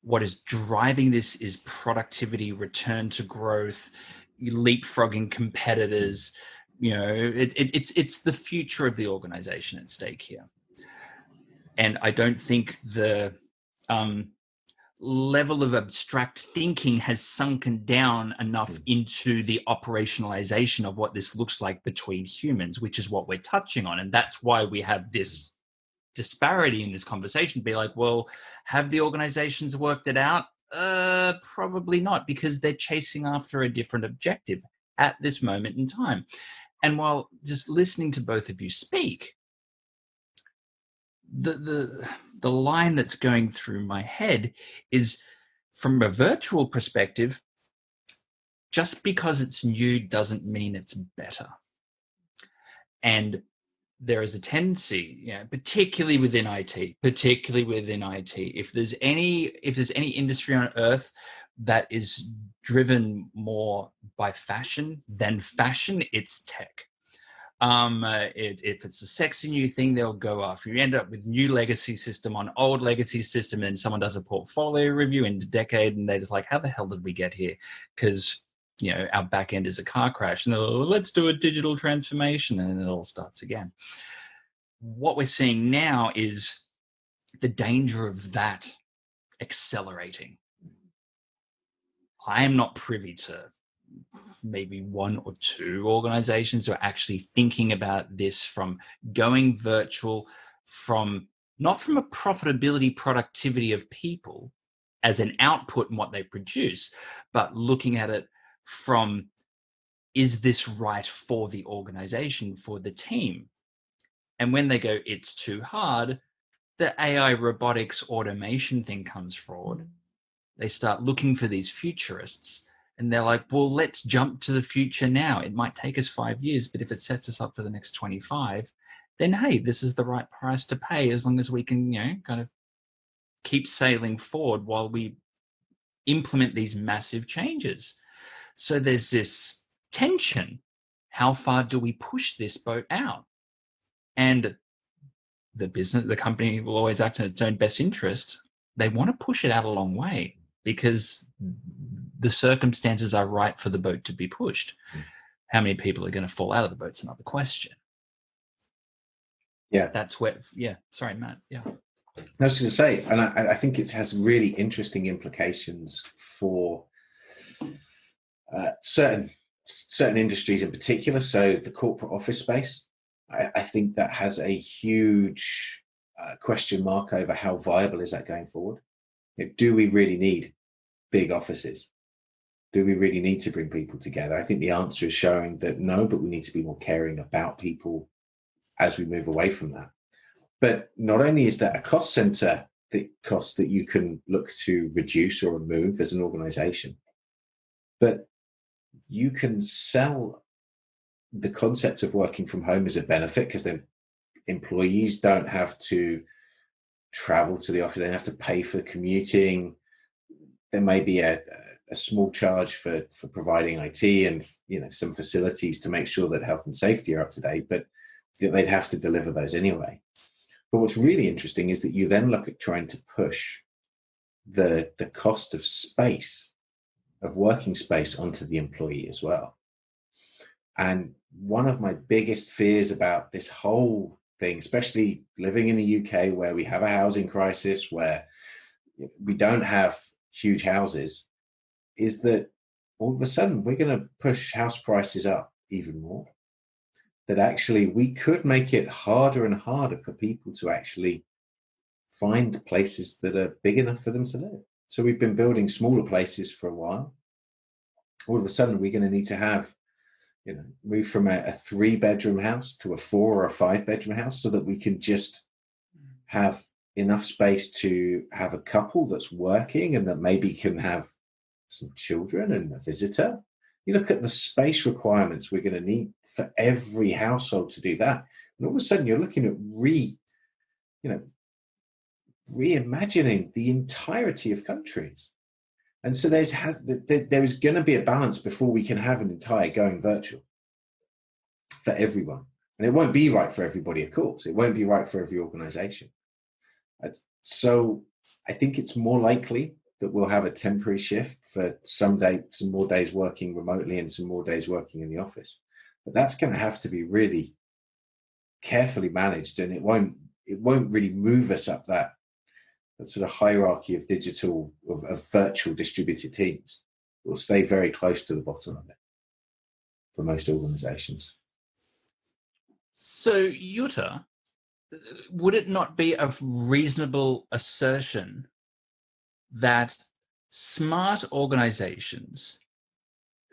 What is driving this is productivity, return to growth, leapfrogging competitors. It's the future of the organization at stake here. And I don't think the level of abstract thinking has sunken down enough into the operationalization of what this looks like between humans, which is what we're touching on. And that's why we have this disparity in this conversation. Be like, well, have the organizations worked it out? Probably not, because they're chasing after a different objective at this moment in time. And while just listening to both of you speak, the line that's going through my head is, from a virtual perspective, just because it's new doesn't mean it's better. And there is a tendency, particularly within IT, if there's any industry on earth that is driven more by fashion than fashion, it's tech. If it's a sexy new thing, they'll go after. You end up with new legacy system on old legacy system, and someone does a portfolio review in a decade, and they're just like, how the hell did we get here? Because our back end is a car crash, and let's do a digital transformation, and then it all starts again. What we're seeing now is the danger of that accelerating. I am not privy to maybe one or two organizations who are actually thinking about this from going virtual, from not from a profitability, productivity of people as an output in what they produce, but looking at it from, is this right for the organization, for the team? And when they go, it's too hard, the AI robotics automation thing comes forward. They start looking for these futurists, and they're like, well, let's jump to the future now. It might take us 5 years, but if it sets us up for the next 25, then hey, this is the right price to pay, as long as we can, kind of keep sailing forward while we implement these massive changes. So there's this tension. How far do we push this boat out? And the company will always act in its own best interest. They want to push it out a long way because the circumstances are right for the boat to be pushed. How many people are going to fall out of the boat's another question. Yeah. That's where, sorry, Matt. Yeah. I was going to say, and I think it has really interesting implications for certain industries in particular. So the corporate office space, I think that has a huge question mark over how viable is that going forward. Do we really need big offices? Do we really need to bring people together? I think the answer is showing that no, but we need to be more caring about people as we move away from that. But not only is that a cost center, the cost that you can look to reduce or remove as an organization, but you can sell the concept of working from home as a benefit, because then employees don't have to travel to the office, they don't have to pay for commuting. There may be a small charge for providing IT and some facilities to make sure that health and safety are up to date, but they'd have to deliver those anyway. But what's really interesting is that you then look at trying to push the cost of space, of working space, onto the employee as well. And one of my biggest fears about this whole thing, especially living in the UK where we have a housing crisis, where we don't have huge houses, is that all of a sudden we're going to push house prices up even more. That actually we could make it harder and harder for people to actually find places that are big enough for them to live. So we've been building smaller places for a while. All of a sudden we're going to need to have, move from a 3-bedroom house to a 4 or a 5-bedroom house, so that we can just have enough space to have a couple that's working and that maybe can have some children and a visitor. You look at the space requirements we're going to need for every household to do that. And all of a sudden you're looking at reimagining the entirety of countries. And so there is going to be a balance before we can have an entire going virtual for everyone. And it won't be right for everybody, of course. It won't be right for every organization. So I think it's more likely that we'll have a temporary shift for some more days working remotely and some more days working in the office. But that's going to have to be really carefully managed, and it won't really move us up that sort of hierarchy of digital, of virtual distributed teams. We'll stay very close to the bottom of it for most organizations. So, Jutta, would it not be a reasonable assertion that smart organizations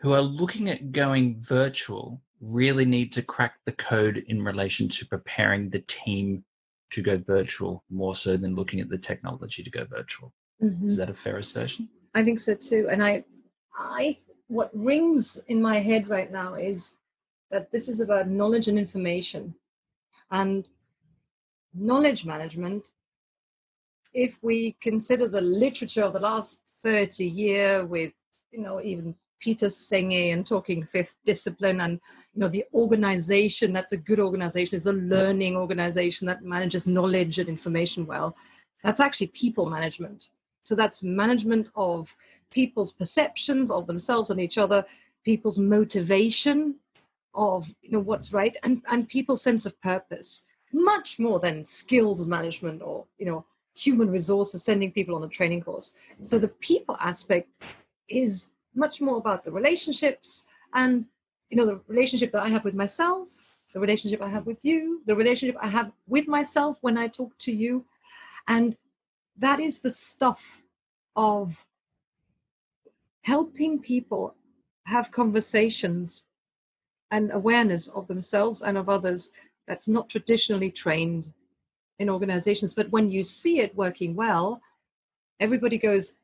who are looking at going virtual really need to crack the code in relation to preparing the team to go virtual, more so than looking at the technology to go virtual? Mm-hmm. Is that a fair assertion? I think so too. And I what rings in my head right now is that this is about knowledge and information. And knowledge management, if we consider the literature of the last 30 years with, even Peter Senge and talking fifth discipline, and, the organization that's a good organization is a learning organization that manages knowledge and information well. That's actually people management. So that's management of people's perceptions of themselves and each other, people's motivation of, what's right, and people's sense of purpose, much more than skills management or, human resources, sending people on a training course. So the people aspect is much more about the relationships and, the relationship that I have with myself, the relationship I have with you, the relationship I have with myself when I talk to you. And that is the stuff of helping people have conversations and awareness of themselves and of others that's not traditionally trained in organizations. But when you see it working well, everybody goes,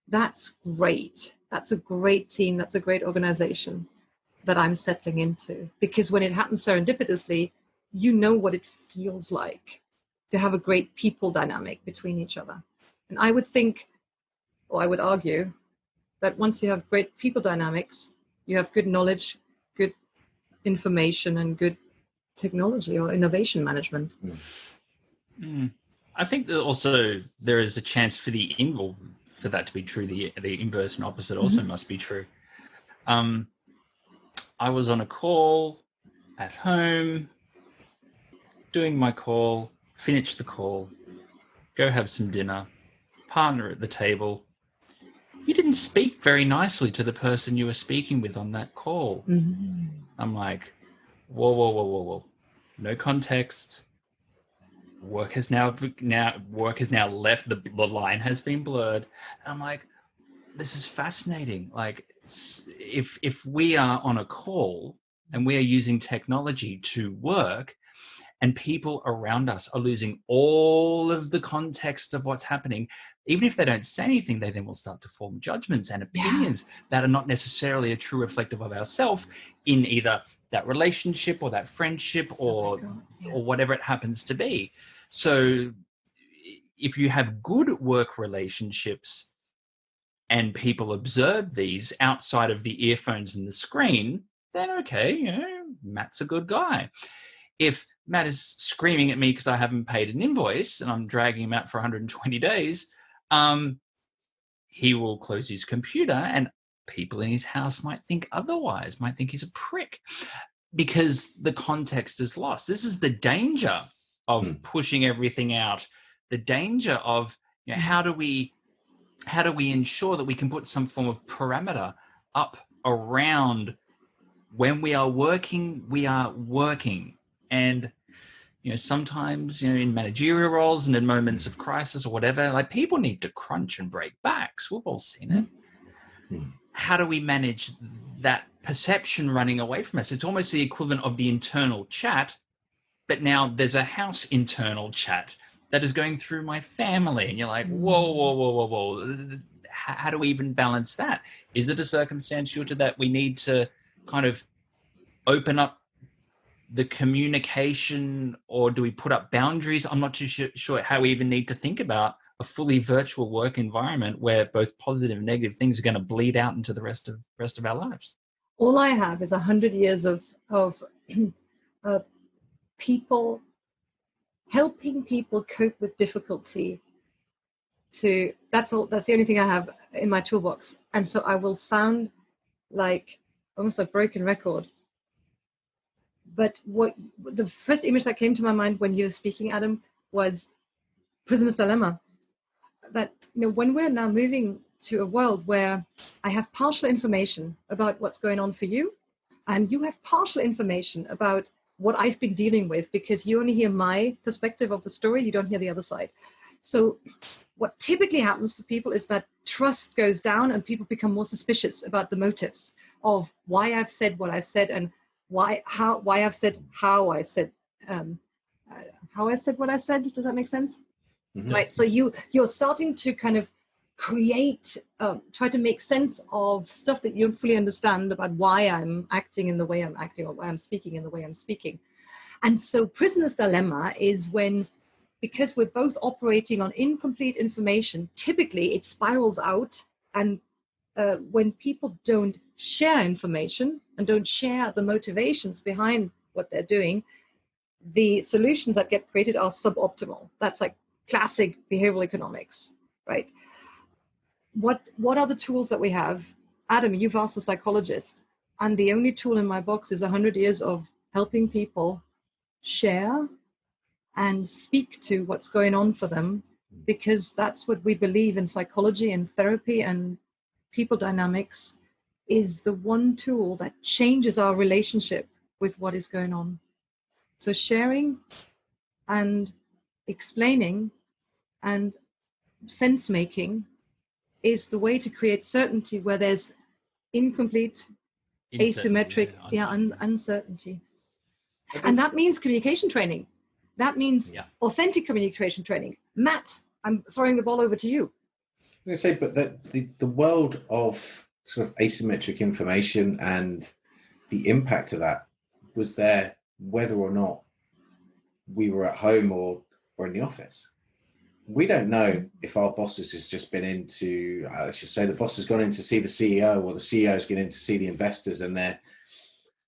that's great. That's a great team. That's a great organization that I'm settling into. Because when it happens serendipitously, you know what it feels like to have a great people dynamic between each other. And I would think, or I would argue, that once you have great people dynamics, you have good knowledge, good information, and good technology or innovation management. I think that also there is a chance for for that to be true. The inverse and opposite also must be true. I was on a call at home, doing my call, finish the call, go have some dinner, partner at the table. You didn't speak very nicely to the person you were speaking with on that call. I'm like, whoa. No context. Work has now left, the line has been blurred. And I'm like, this is fascinating. Like, if we are on a call and we are using technology to work, and people around us are losing all of the context of what's happening, even if they don't say anything, they then will start to form judgments and opinions that are not necessarily a true reflective of ourselves in either that relationship or that friendship or whatever it happens to be. So if you have good work relationships and people observe these outside of the earphones and the screen, then okay, Matt's a good guy. If Matt is screaming at me because I haven't paid an invoice and I'm dragging him out for 120 days, he will close his computer, and people in his house might think otherwise, might think he's a prick because the context is lost. This is the danger of pushing everything out, the danger of how do we ensure that we can put some form of parameter up around when we are working. And sometimes in managerial roles and in moments of crisis or whatever, like, people need to crunch and break backs. We've all seen it. How do we manage that perception running away from us? It's almost the equivalent of the internal chat, but now there's a house internal chat that is going through my family, and you're like, whoa. How do we even balance that? Is it a circumstance, Jutta, that we need to kind of open up the communication, or do we put up boundaries? I'm not too sure how we even need to think about a fully virtual work environment where both positive and negative things are going to bleed out into the rest of our lives. All I have is 100 years of people helping people cope with difficulty. That's the only thing I have in my toolbox. And so I will sound like almost a broken record. But the first image that came to my mind when you were speaking, Adam, was Prisoner's Dilemma. That when we're now moving to a world where I have partial information about what's going on for you, and you have partial information about what I've been dealing with, because you only hear my perspective of the story, you don't hear the other side. So what typically happens for people is that trust goes down and people become more suspicious about the motives of why I've said what I've said, and why I've said how I've said how I said what I said. Does that make sense? Mm-hmm. Right. So you're starting to kind of create, try to make sense of stuff that you don't fully understand about why I'm acting in the way I'm acting, or why I'm speaking in the way I'm speaking. And so prisoner's dilemma is when, because we're both operating on incomplete information, typically it spirals out. And when people don't share information and don't share the motivations behind what they're doing, the solutions that get created are suboptimal. That's like classic behavioral economics, right? What are the tools that we have? Adam, you've asked a psychologist, and the only tool in my box is 100 years of helping people share and speak to what's going on for them, because that's what we believe in psychology and therapy and people dynamics is the one tool that changes our relationship with what is going on. So sharing and explaining and sense making is the way to create certainty where there's incomplete, asymmetric, uncertainty. And that means communication training. That means authentic communication training. Matt, I'm throwing the ball over to you. I'm going to say, but the world of sort of asymmetric information and the impact of that was there whether or not we were at home or in the office. We don't know if our bosses has just been into, let's just say the boss has gone in to see the CEO, or the CEO's getting in to see the investors, and they're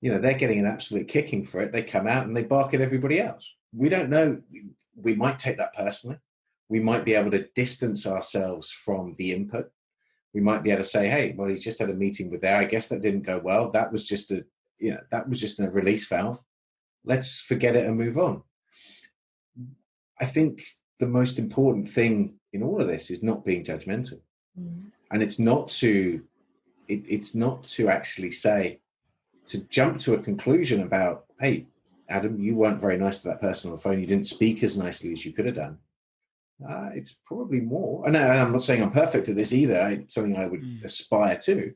getting an absolute kicking for it. They come out and they bark at everybody else. We don't know. We might take that personally. We might be able to distance ourselves from the input. We might be able to say, hey, well, he's just had a meeting with there. I guess that didn't go well. That was just a release valve. Let's forget it and move on. I think the most important thing in all of this is not being judgmental. And it's not to actually say, to jump to a conclusion about, hey, Adam, you weren't very nice to that person on the phone. You didn't speak as nicely as you could have done. It's probably more, and I'm not saying I'm perfect at this either. It's something I would aspire to,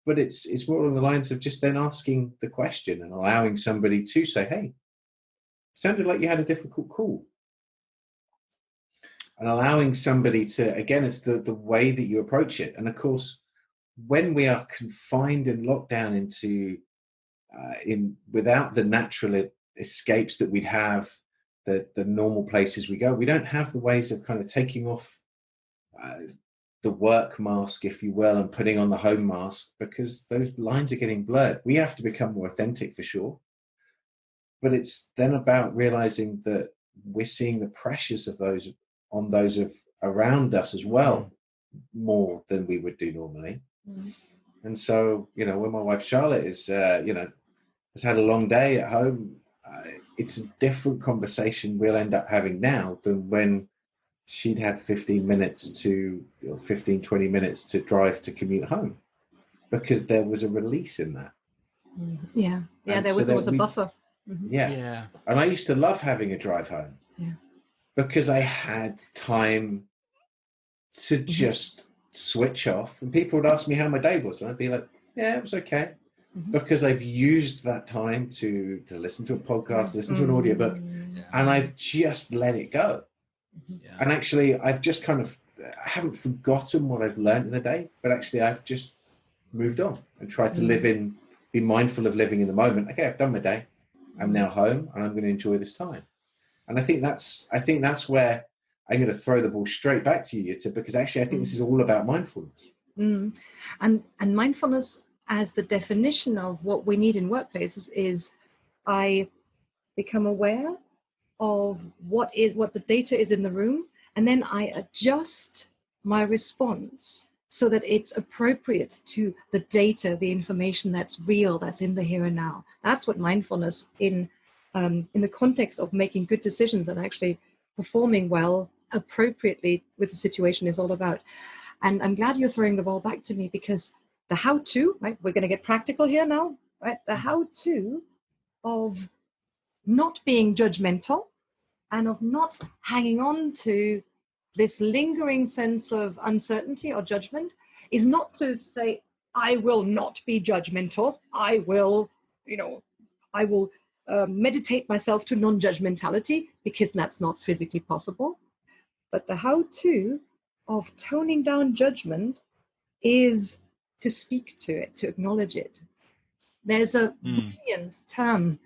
but it's more along the lines of just then asking the question and allowing somebody to say, hey, it sounded like you had a difficult call. And allowing somebody to, again, it's the way that you approach it. And of course, when we are confined and locked down into without the natural escapes that we'd have, the normal places we go, we don't have the ways of kind of taking off the work mask, if you will, and putting on the home mask, because those lines are getting blurred. We have to become more authentic for sure. But it's then about realizing that we're seeing the pressures of those on those of around us as well, more than we would do normally. And so, when my wife Charlotte is, has had a long day at home, it's a different conversation we'll end up having now than when she'd had 20 minutes to drive to commute home, because there was a release in that. There was a buffer. And I used to love having a drive home because I had time to just switch off, and people would ask me how my day was, and I'd be like, yeah, it was okay. Because I've used that time to listen to a podcast, listen to an audiobook, and I've just let it go. And actually, I've just I haven't forgotten what I've learned in the day, but actually I've just moved on and tried to be mindful of living in the moment. Okay, I've done my day. I'm now home, and I'm going to enjoy this time. And I think that's where I'm going to throw the ball straight back to you, Jutta, because actually I think this is all about mindfulness. And mindfulness, as the definition of what we need in workplaces, is I become aware of what the data is in the room, and then I adjust my response so that it's appropriate to the data, the information that's real, that's in the here and now. That's what mindfulness in the context of making good decisions and actually performing well appropriately with the situation is all about. And I'm glad you're throwing the ball back to me, because the how-to, right? We're going to get practical here now, right? The how-to of not being judgmental and of not hanging on to this lingering sense of uncertainty or judgment is not to say, I will not be judgmental. I will meditate myself to non-judgmentality, because that's not physically possible. But the how-to of toning down judgment is to speak to it, to acknowledge it. There's a brilliant term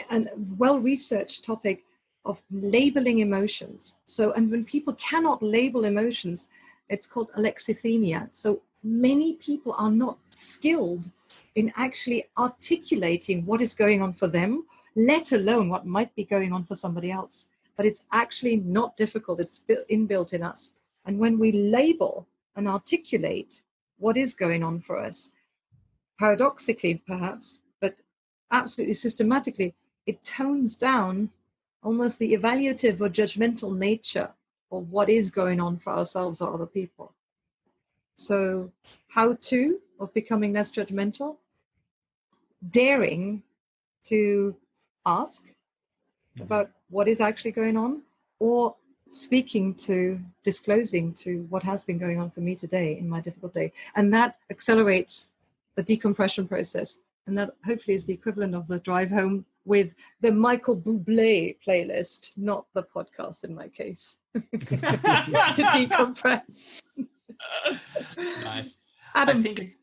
a well-researched topic of labeling emotions. So, and when people cannot label emotions, it's called alexithymia. So many people are not skilled in actually articulating what is going on for them, let alone what might be going on for somebody else. But it's actually not difficult. It's inbuilt in us. And when we label and articulate what is going on for us, paradoxically perhaps, but absolutely systematically, it tones down almost the evaluative or judgmental nature of what is going on for ourselves or other people. So how to of becoming less judgmental, daring to ask about what is actually going on, or disclosing to what has been going on for me today in my difficult day. And that accelerates the decompression process. And that hopefully is the equivalent of the drive home with the Michael Bublé playlist, not the podcast in my case, to decompress. Nice. Adam. I think,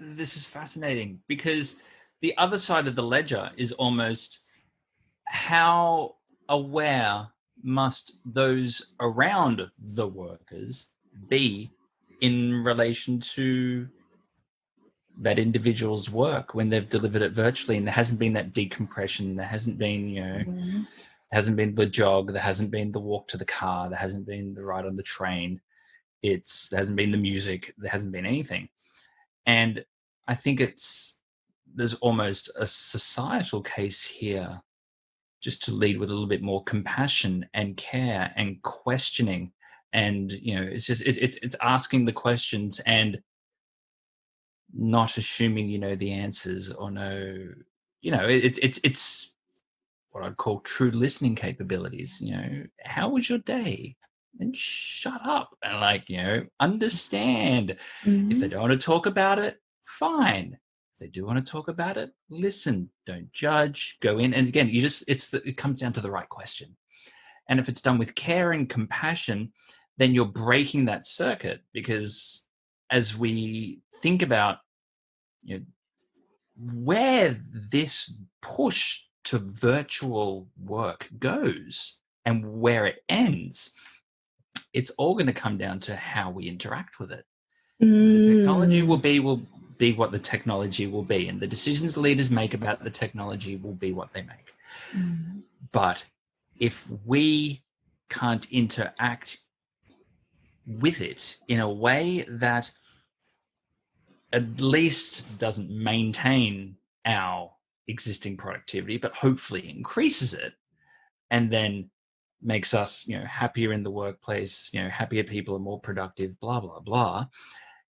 this is fascinating, because the other side of the ledger is almost how aware must those around the workers be in relation to that individual's work when they've delivered it virtually, and there hasn't been that decompression, there hasn't been, there hasn't been the jog, there hasn't been the walk to the car, there hasn't been the ride on the train, there hasn't been the music, there hasn't been anything. And I think there's almost a societal case here just to lead with a little bit more compassion and care and questioning. And, it's asking the questions and not assuming you know the answers or it's what I'd call true listening capabilities. How was your day? And shut up and understand. If they don't want to talk about it, fine. If they do want to talk about it, listen. Don't judge. Go in, and again, it comes down to the right question. And if it's done with care and compassion, then you're breaking that circuit, because as we think about where this push to virtual work goes and where it ends, it's all going to come down to how we interact with it. The technology will be what the technology will be, and the decisions leaders make about the technology will be what they make. But if we can't interact with it in a way that at least doesn't maintain our existing productivity, but hopefully increases it, and then makes us, happier in the workplace, happier people are more productive, blah, blah, blah.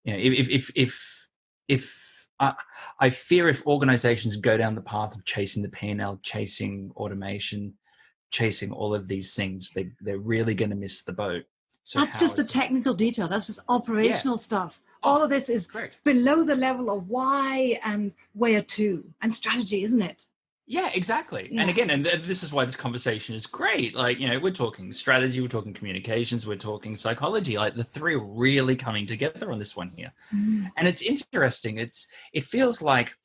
If I fear if organizations go down the path of chasing the P&L, chasing automation, chasing all of these things, they're really going to miss the boat. So that's just the technical detail. That's just operational stuff. All of this is below the level of why and where to and strategy, isn't it? Yeah, exactly. Yeah. And again, and this is why this conversation is great. We're talking strategy, we're talking communications, we're talking psychology. The three are really coming together on this one here. And it's interesting. It feels like,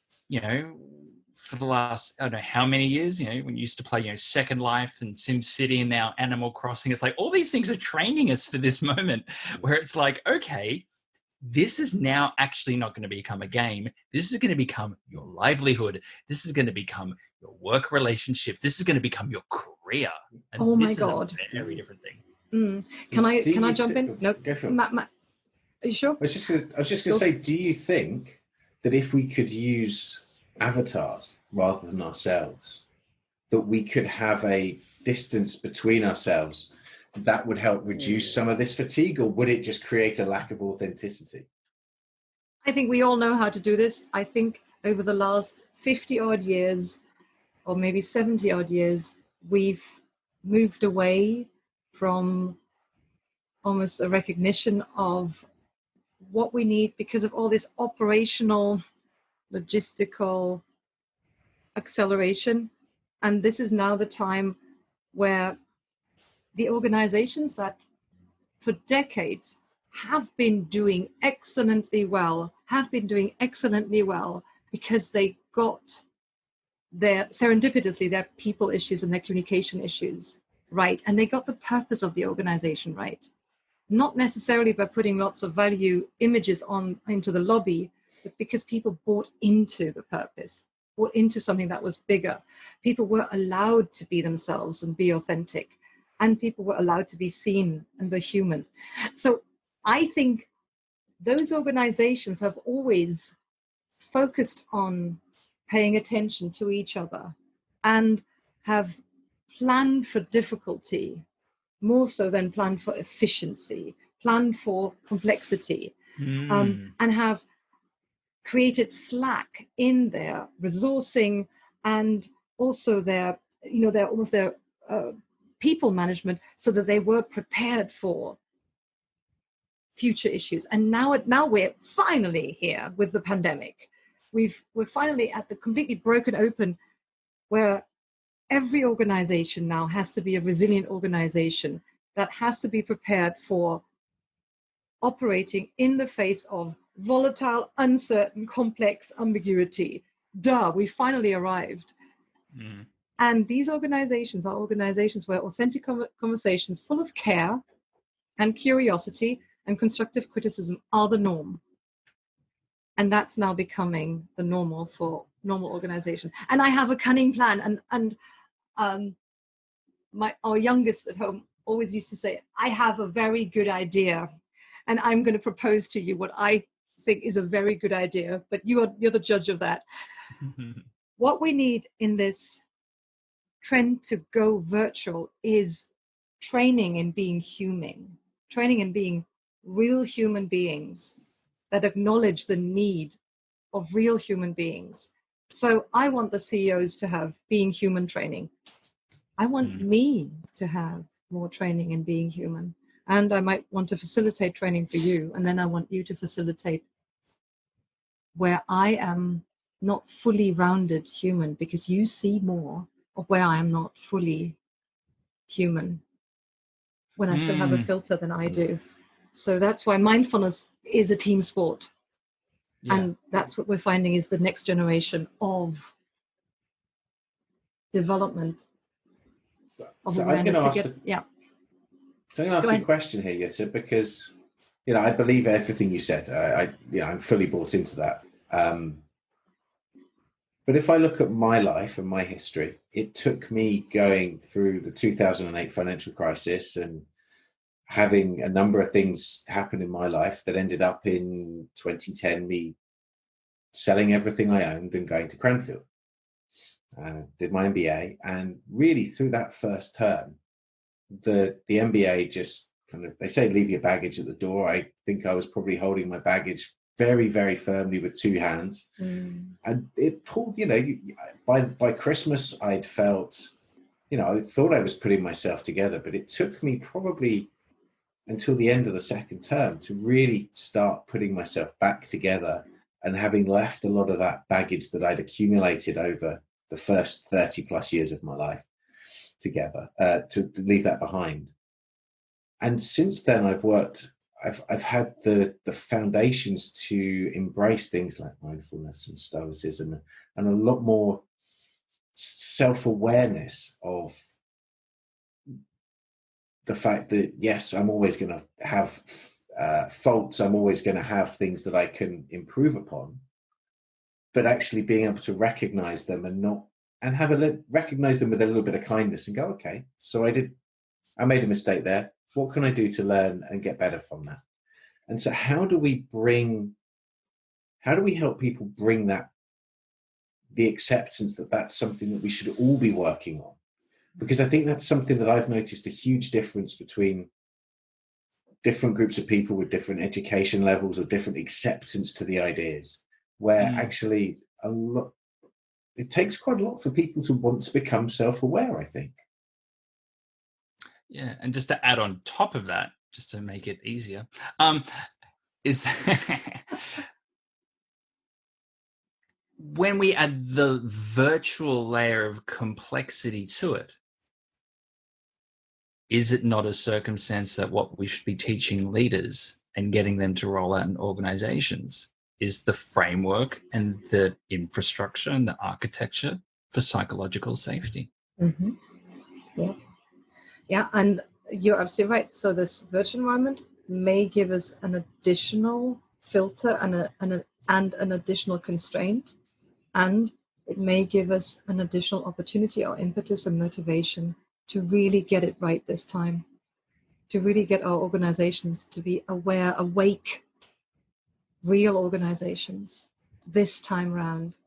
for the last, I don't know how many years, when you used to play, Second Life and SimCity and now Animal Crossing, it's like all these things are training us for this moment where it's like, okay, this is now actually not going to become a game. This is going to become your livelihood. This is going to become your work relationship. This is going to become your career. And oh my this God. is a very different thing. Can I jump in? No, go for it. Are you sure? I was just going to say, do you think that if we could use avatars rather than ourselves, that we could have a distance between ourselves that would help reduce some of this fatigue, or would it just create a lack of authenticity? I think we all know how to do this. I think over the last 50 odd years, or maybe 70 odd years, we've moved away from almost a recognition of what we need because of all this operational, logistical acceleration. And this is now the time where the organizations that for decades have been doing excellently well because they got their serendipitously their people issues and their communication issues right, and they got the purpose of the organization right. Not necessarily by putting lots of value images on into the lobby, but because people bought into the purpose, bought into something that was bigger. People were allowed to be themselves and be authentic, and people were allowed to be seen and be human. So I think those organizations have always focused on paying attention to each other and have planned for difficulty more so than planned for efficiency, planned for complexity, and have created slack in their resourcing and also their, their people management, so that they were prepared for future issues. And now we're finally here with the pandemic. We're finally at the completely broken open, where every organization now has to be a resilient organization that has to be prepared for operating in the face of volatile, uncertain, complex ambiguity. Duh, we finally arrived. And these organizations are organizations where authentic conversations full of care and curiosity and constructive criticism are the norm. And that's now becoming the normal for normal organization. And I have a cunning plan. And our youngest at home always used to say, I have a very good idea, and I'm going to propose to you what I think is a very good idea, but you're the judge of that. What we need in this trend to go virtual is training in being human, training in being real human beings that acknowledge the need of real human beings. So I want the CEOs to have being human training. I want me to have more training in being human. And I might want to facilitate training for you. And then I want you to facilitate where I am not fully rounded human, because you see more of where I am not fully human when I still have a filter than I do. So that's why mindfulness is a team sport. Yeah. And that's what we're finding is the next generation of development of awareness to get. So I'm going to ask you a question here, Jutta, because I believe everything you said. I'm fully bought into that. But if I look at my life and my history, it took me going through the 2008 financial crisis and having a number of things happen in my life that ended up in 2010 me selling everything I owned and going to Cranfield. Did my MBA, and really through that first term, the MBA just kind of, they say leave your baggage at the door. I think I was probably holding my baggage very, very firmly with two hands. And it pulled, by Christmas I'd felt, I thought I was putting myself together, but it took me probably until the end of the second term to really start putting myself back together, and having left a lot of that baggage that I'd accumulated over the first 30 plus years of my life together, to leave that behind. And since then I've had the foundations to embrace things like mindfulness and stoicism, and a lot more self-awareness of the fact that, yes, I'm always going to have faults. I'm always going to have things that I can improve upon, but actually being able to recognize them and recognize them with a little bit of kindness and go, okay, so I made a mistake there. What can I do to learn and get better from that? And so how do we help people bring the acceptance that that's something that we should all be working on? Because I think that's something that I've noticed a huge difference between different groups of people with different education levels or different acceptance to the ideas, where actually it takes quite a lot for people to want to become self-aware, I think. Yeah, and just to add on top of that, just to make it easier, is that when we add the virtual layer of complexity to it, is it not a circumstance that what we should be teaching leaders and getting them to roll out in organizations is the framework and the infrastructure and the architecture for psychological safety. Mm-hmm. Yeah, and you're absolutely right. So this virtual environment may give us an additional filter and an additional constraint, and it may give us an additional opportunity or impetus and motivation to really get it right this time, to really get our organizations to be aware, awake, real organizations this time round.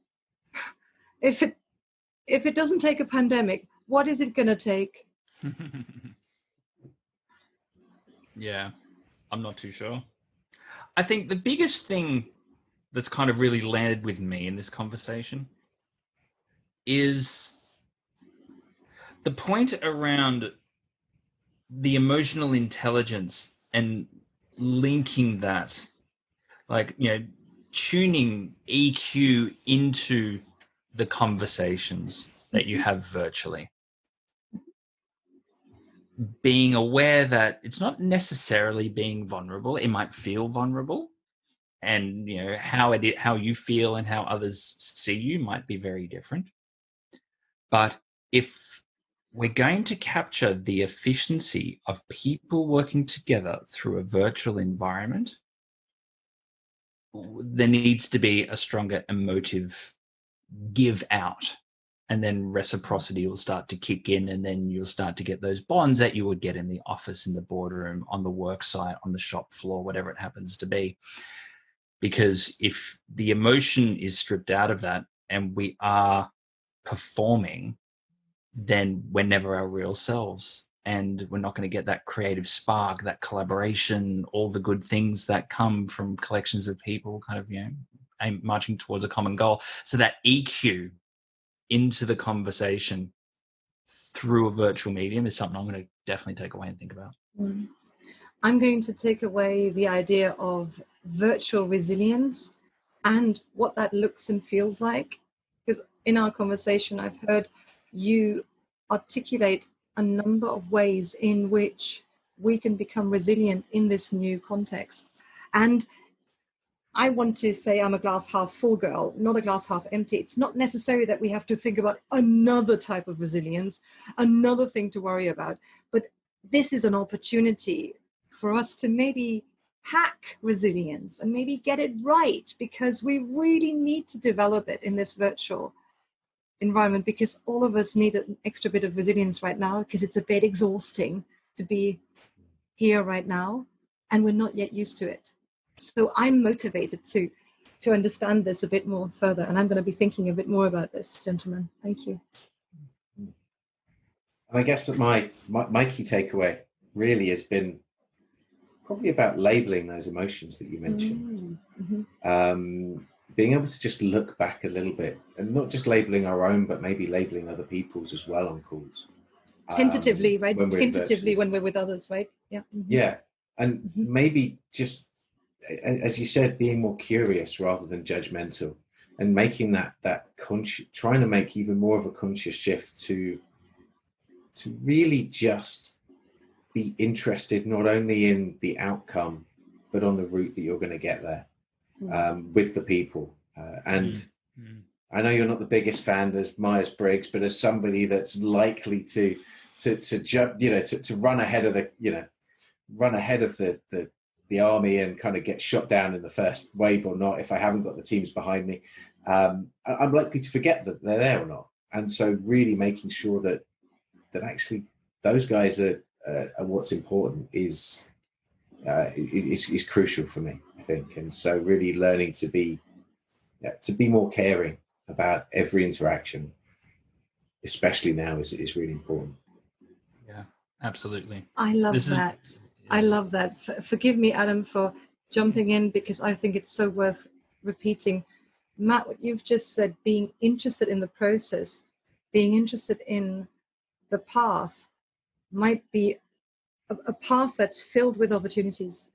If it doesn't take a pandemic, what is it going to take? Yeah, I'm not too sure. I think the biggest thing that's kind of really landed with me in this conversation is the point around the emotional intelligence and linking that, like, tuning EQ into the conversations that you have virtually. Being aware that it's not necessarily being vulnerable. It might feel vulnerable, and how you feel and how others see you might be very different. But if we're going to capture the efficiency of people working together through a virtual environment, there needs to be a stronger emotive give out, and then reciprocity will start to kick in, and then you'll start to get those bonds that you would get in the office, in the boardroom, on the work site, on the shop floor, whatever it happens to be. Because if the emotion is stripped out of that and we are performing, then we're never our real selves, and we're not going to get that creative spark, that collaboration, all the good things that come from collections of people kind of, marching towards a common goal. So that EQ into the conversation through a virtual medium is something I'm going to definitely take away and think about. I'm going to take away the idea of virtual resilience and what that looks and feels like. Because in our conversation, I've heard you articulate a number of ways in which we can become resilient in this new context. And I want to say I'm a glass half full girl, not a glass half empty. It's not necessary that we have to think about another type of resilience, another thing to worry about. But this is an opportunity for us to maybe hack resilience and maybe get it right, because we really need to develop it in this virtual environment, because all of us need an extra bit of resilience right now, because it's a bit exhausting to be here right now and we're not yet used to it. So I'm motivated to understand this a bit more further, and I'm going to be thinking a bit more about this, gentlemen. Thank you. And I guess that my key takeaway really has been probably about labeling those emotions that you mentioned. Being able to just look back a little bit, and not just labeling our own, but maybe labeling other people's as well on calls. Tentatively, right? Tentatively when we're with others, right? Yeah. Yeah. And maybe just, as you said, being more curious rather than judgmental, and making that trying to make even more of a conscious shift to really just be interested not only in the outcome, but on the route that you're going to get there with the people. I know you're not the biggest fan of Myers-Briggs, but as somebody that's likely to run ahead of the army and kind of get shot down in the first wave or not, if I haven't got the teams behind me, I'm likely to forget that they're there or not. And so really making sure that actually those guys are what's important is crucial for me, I think. And so really learning to be more caring about every interaction, especially now, is really important. Yeah, absolutely. I love that. I love that. Forgive me, Adam, for jumping in, because I think it's so worth repeating. Matt, what you've just said, being interested in the process, being interested in the path, might be a path that's filled with opportunities.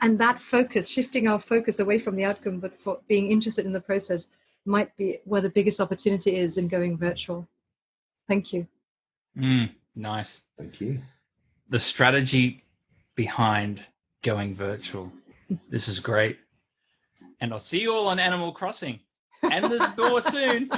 And that focus, shifting our focus away from the outcome, but for being interested in the process, might be where the biggest opportunity is in going virtual. Thank you. Nice. Thank you. The strategy behind going virtual. This is great. And I'll see you all on Animal Crossing. And there's more soon.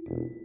Thank you.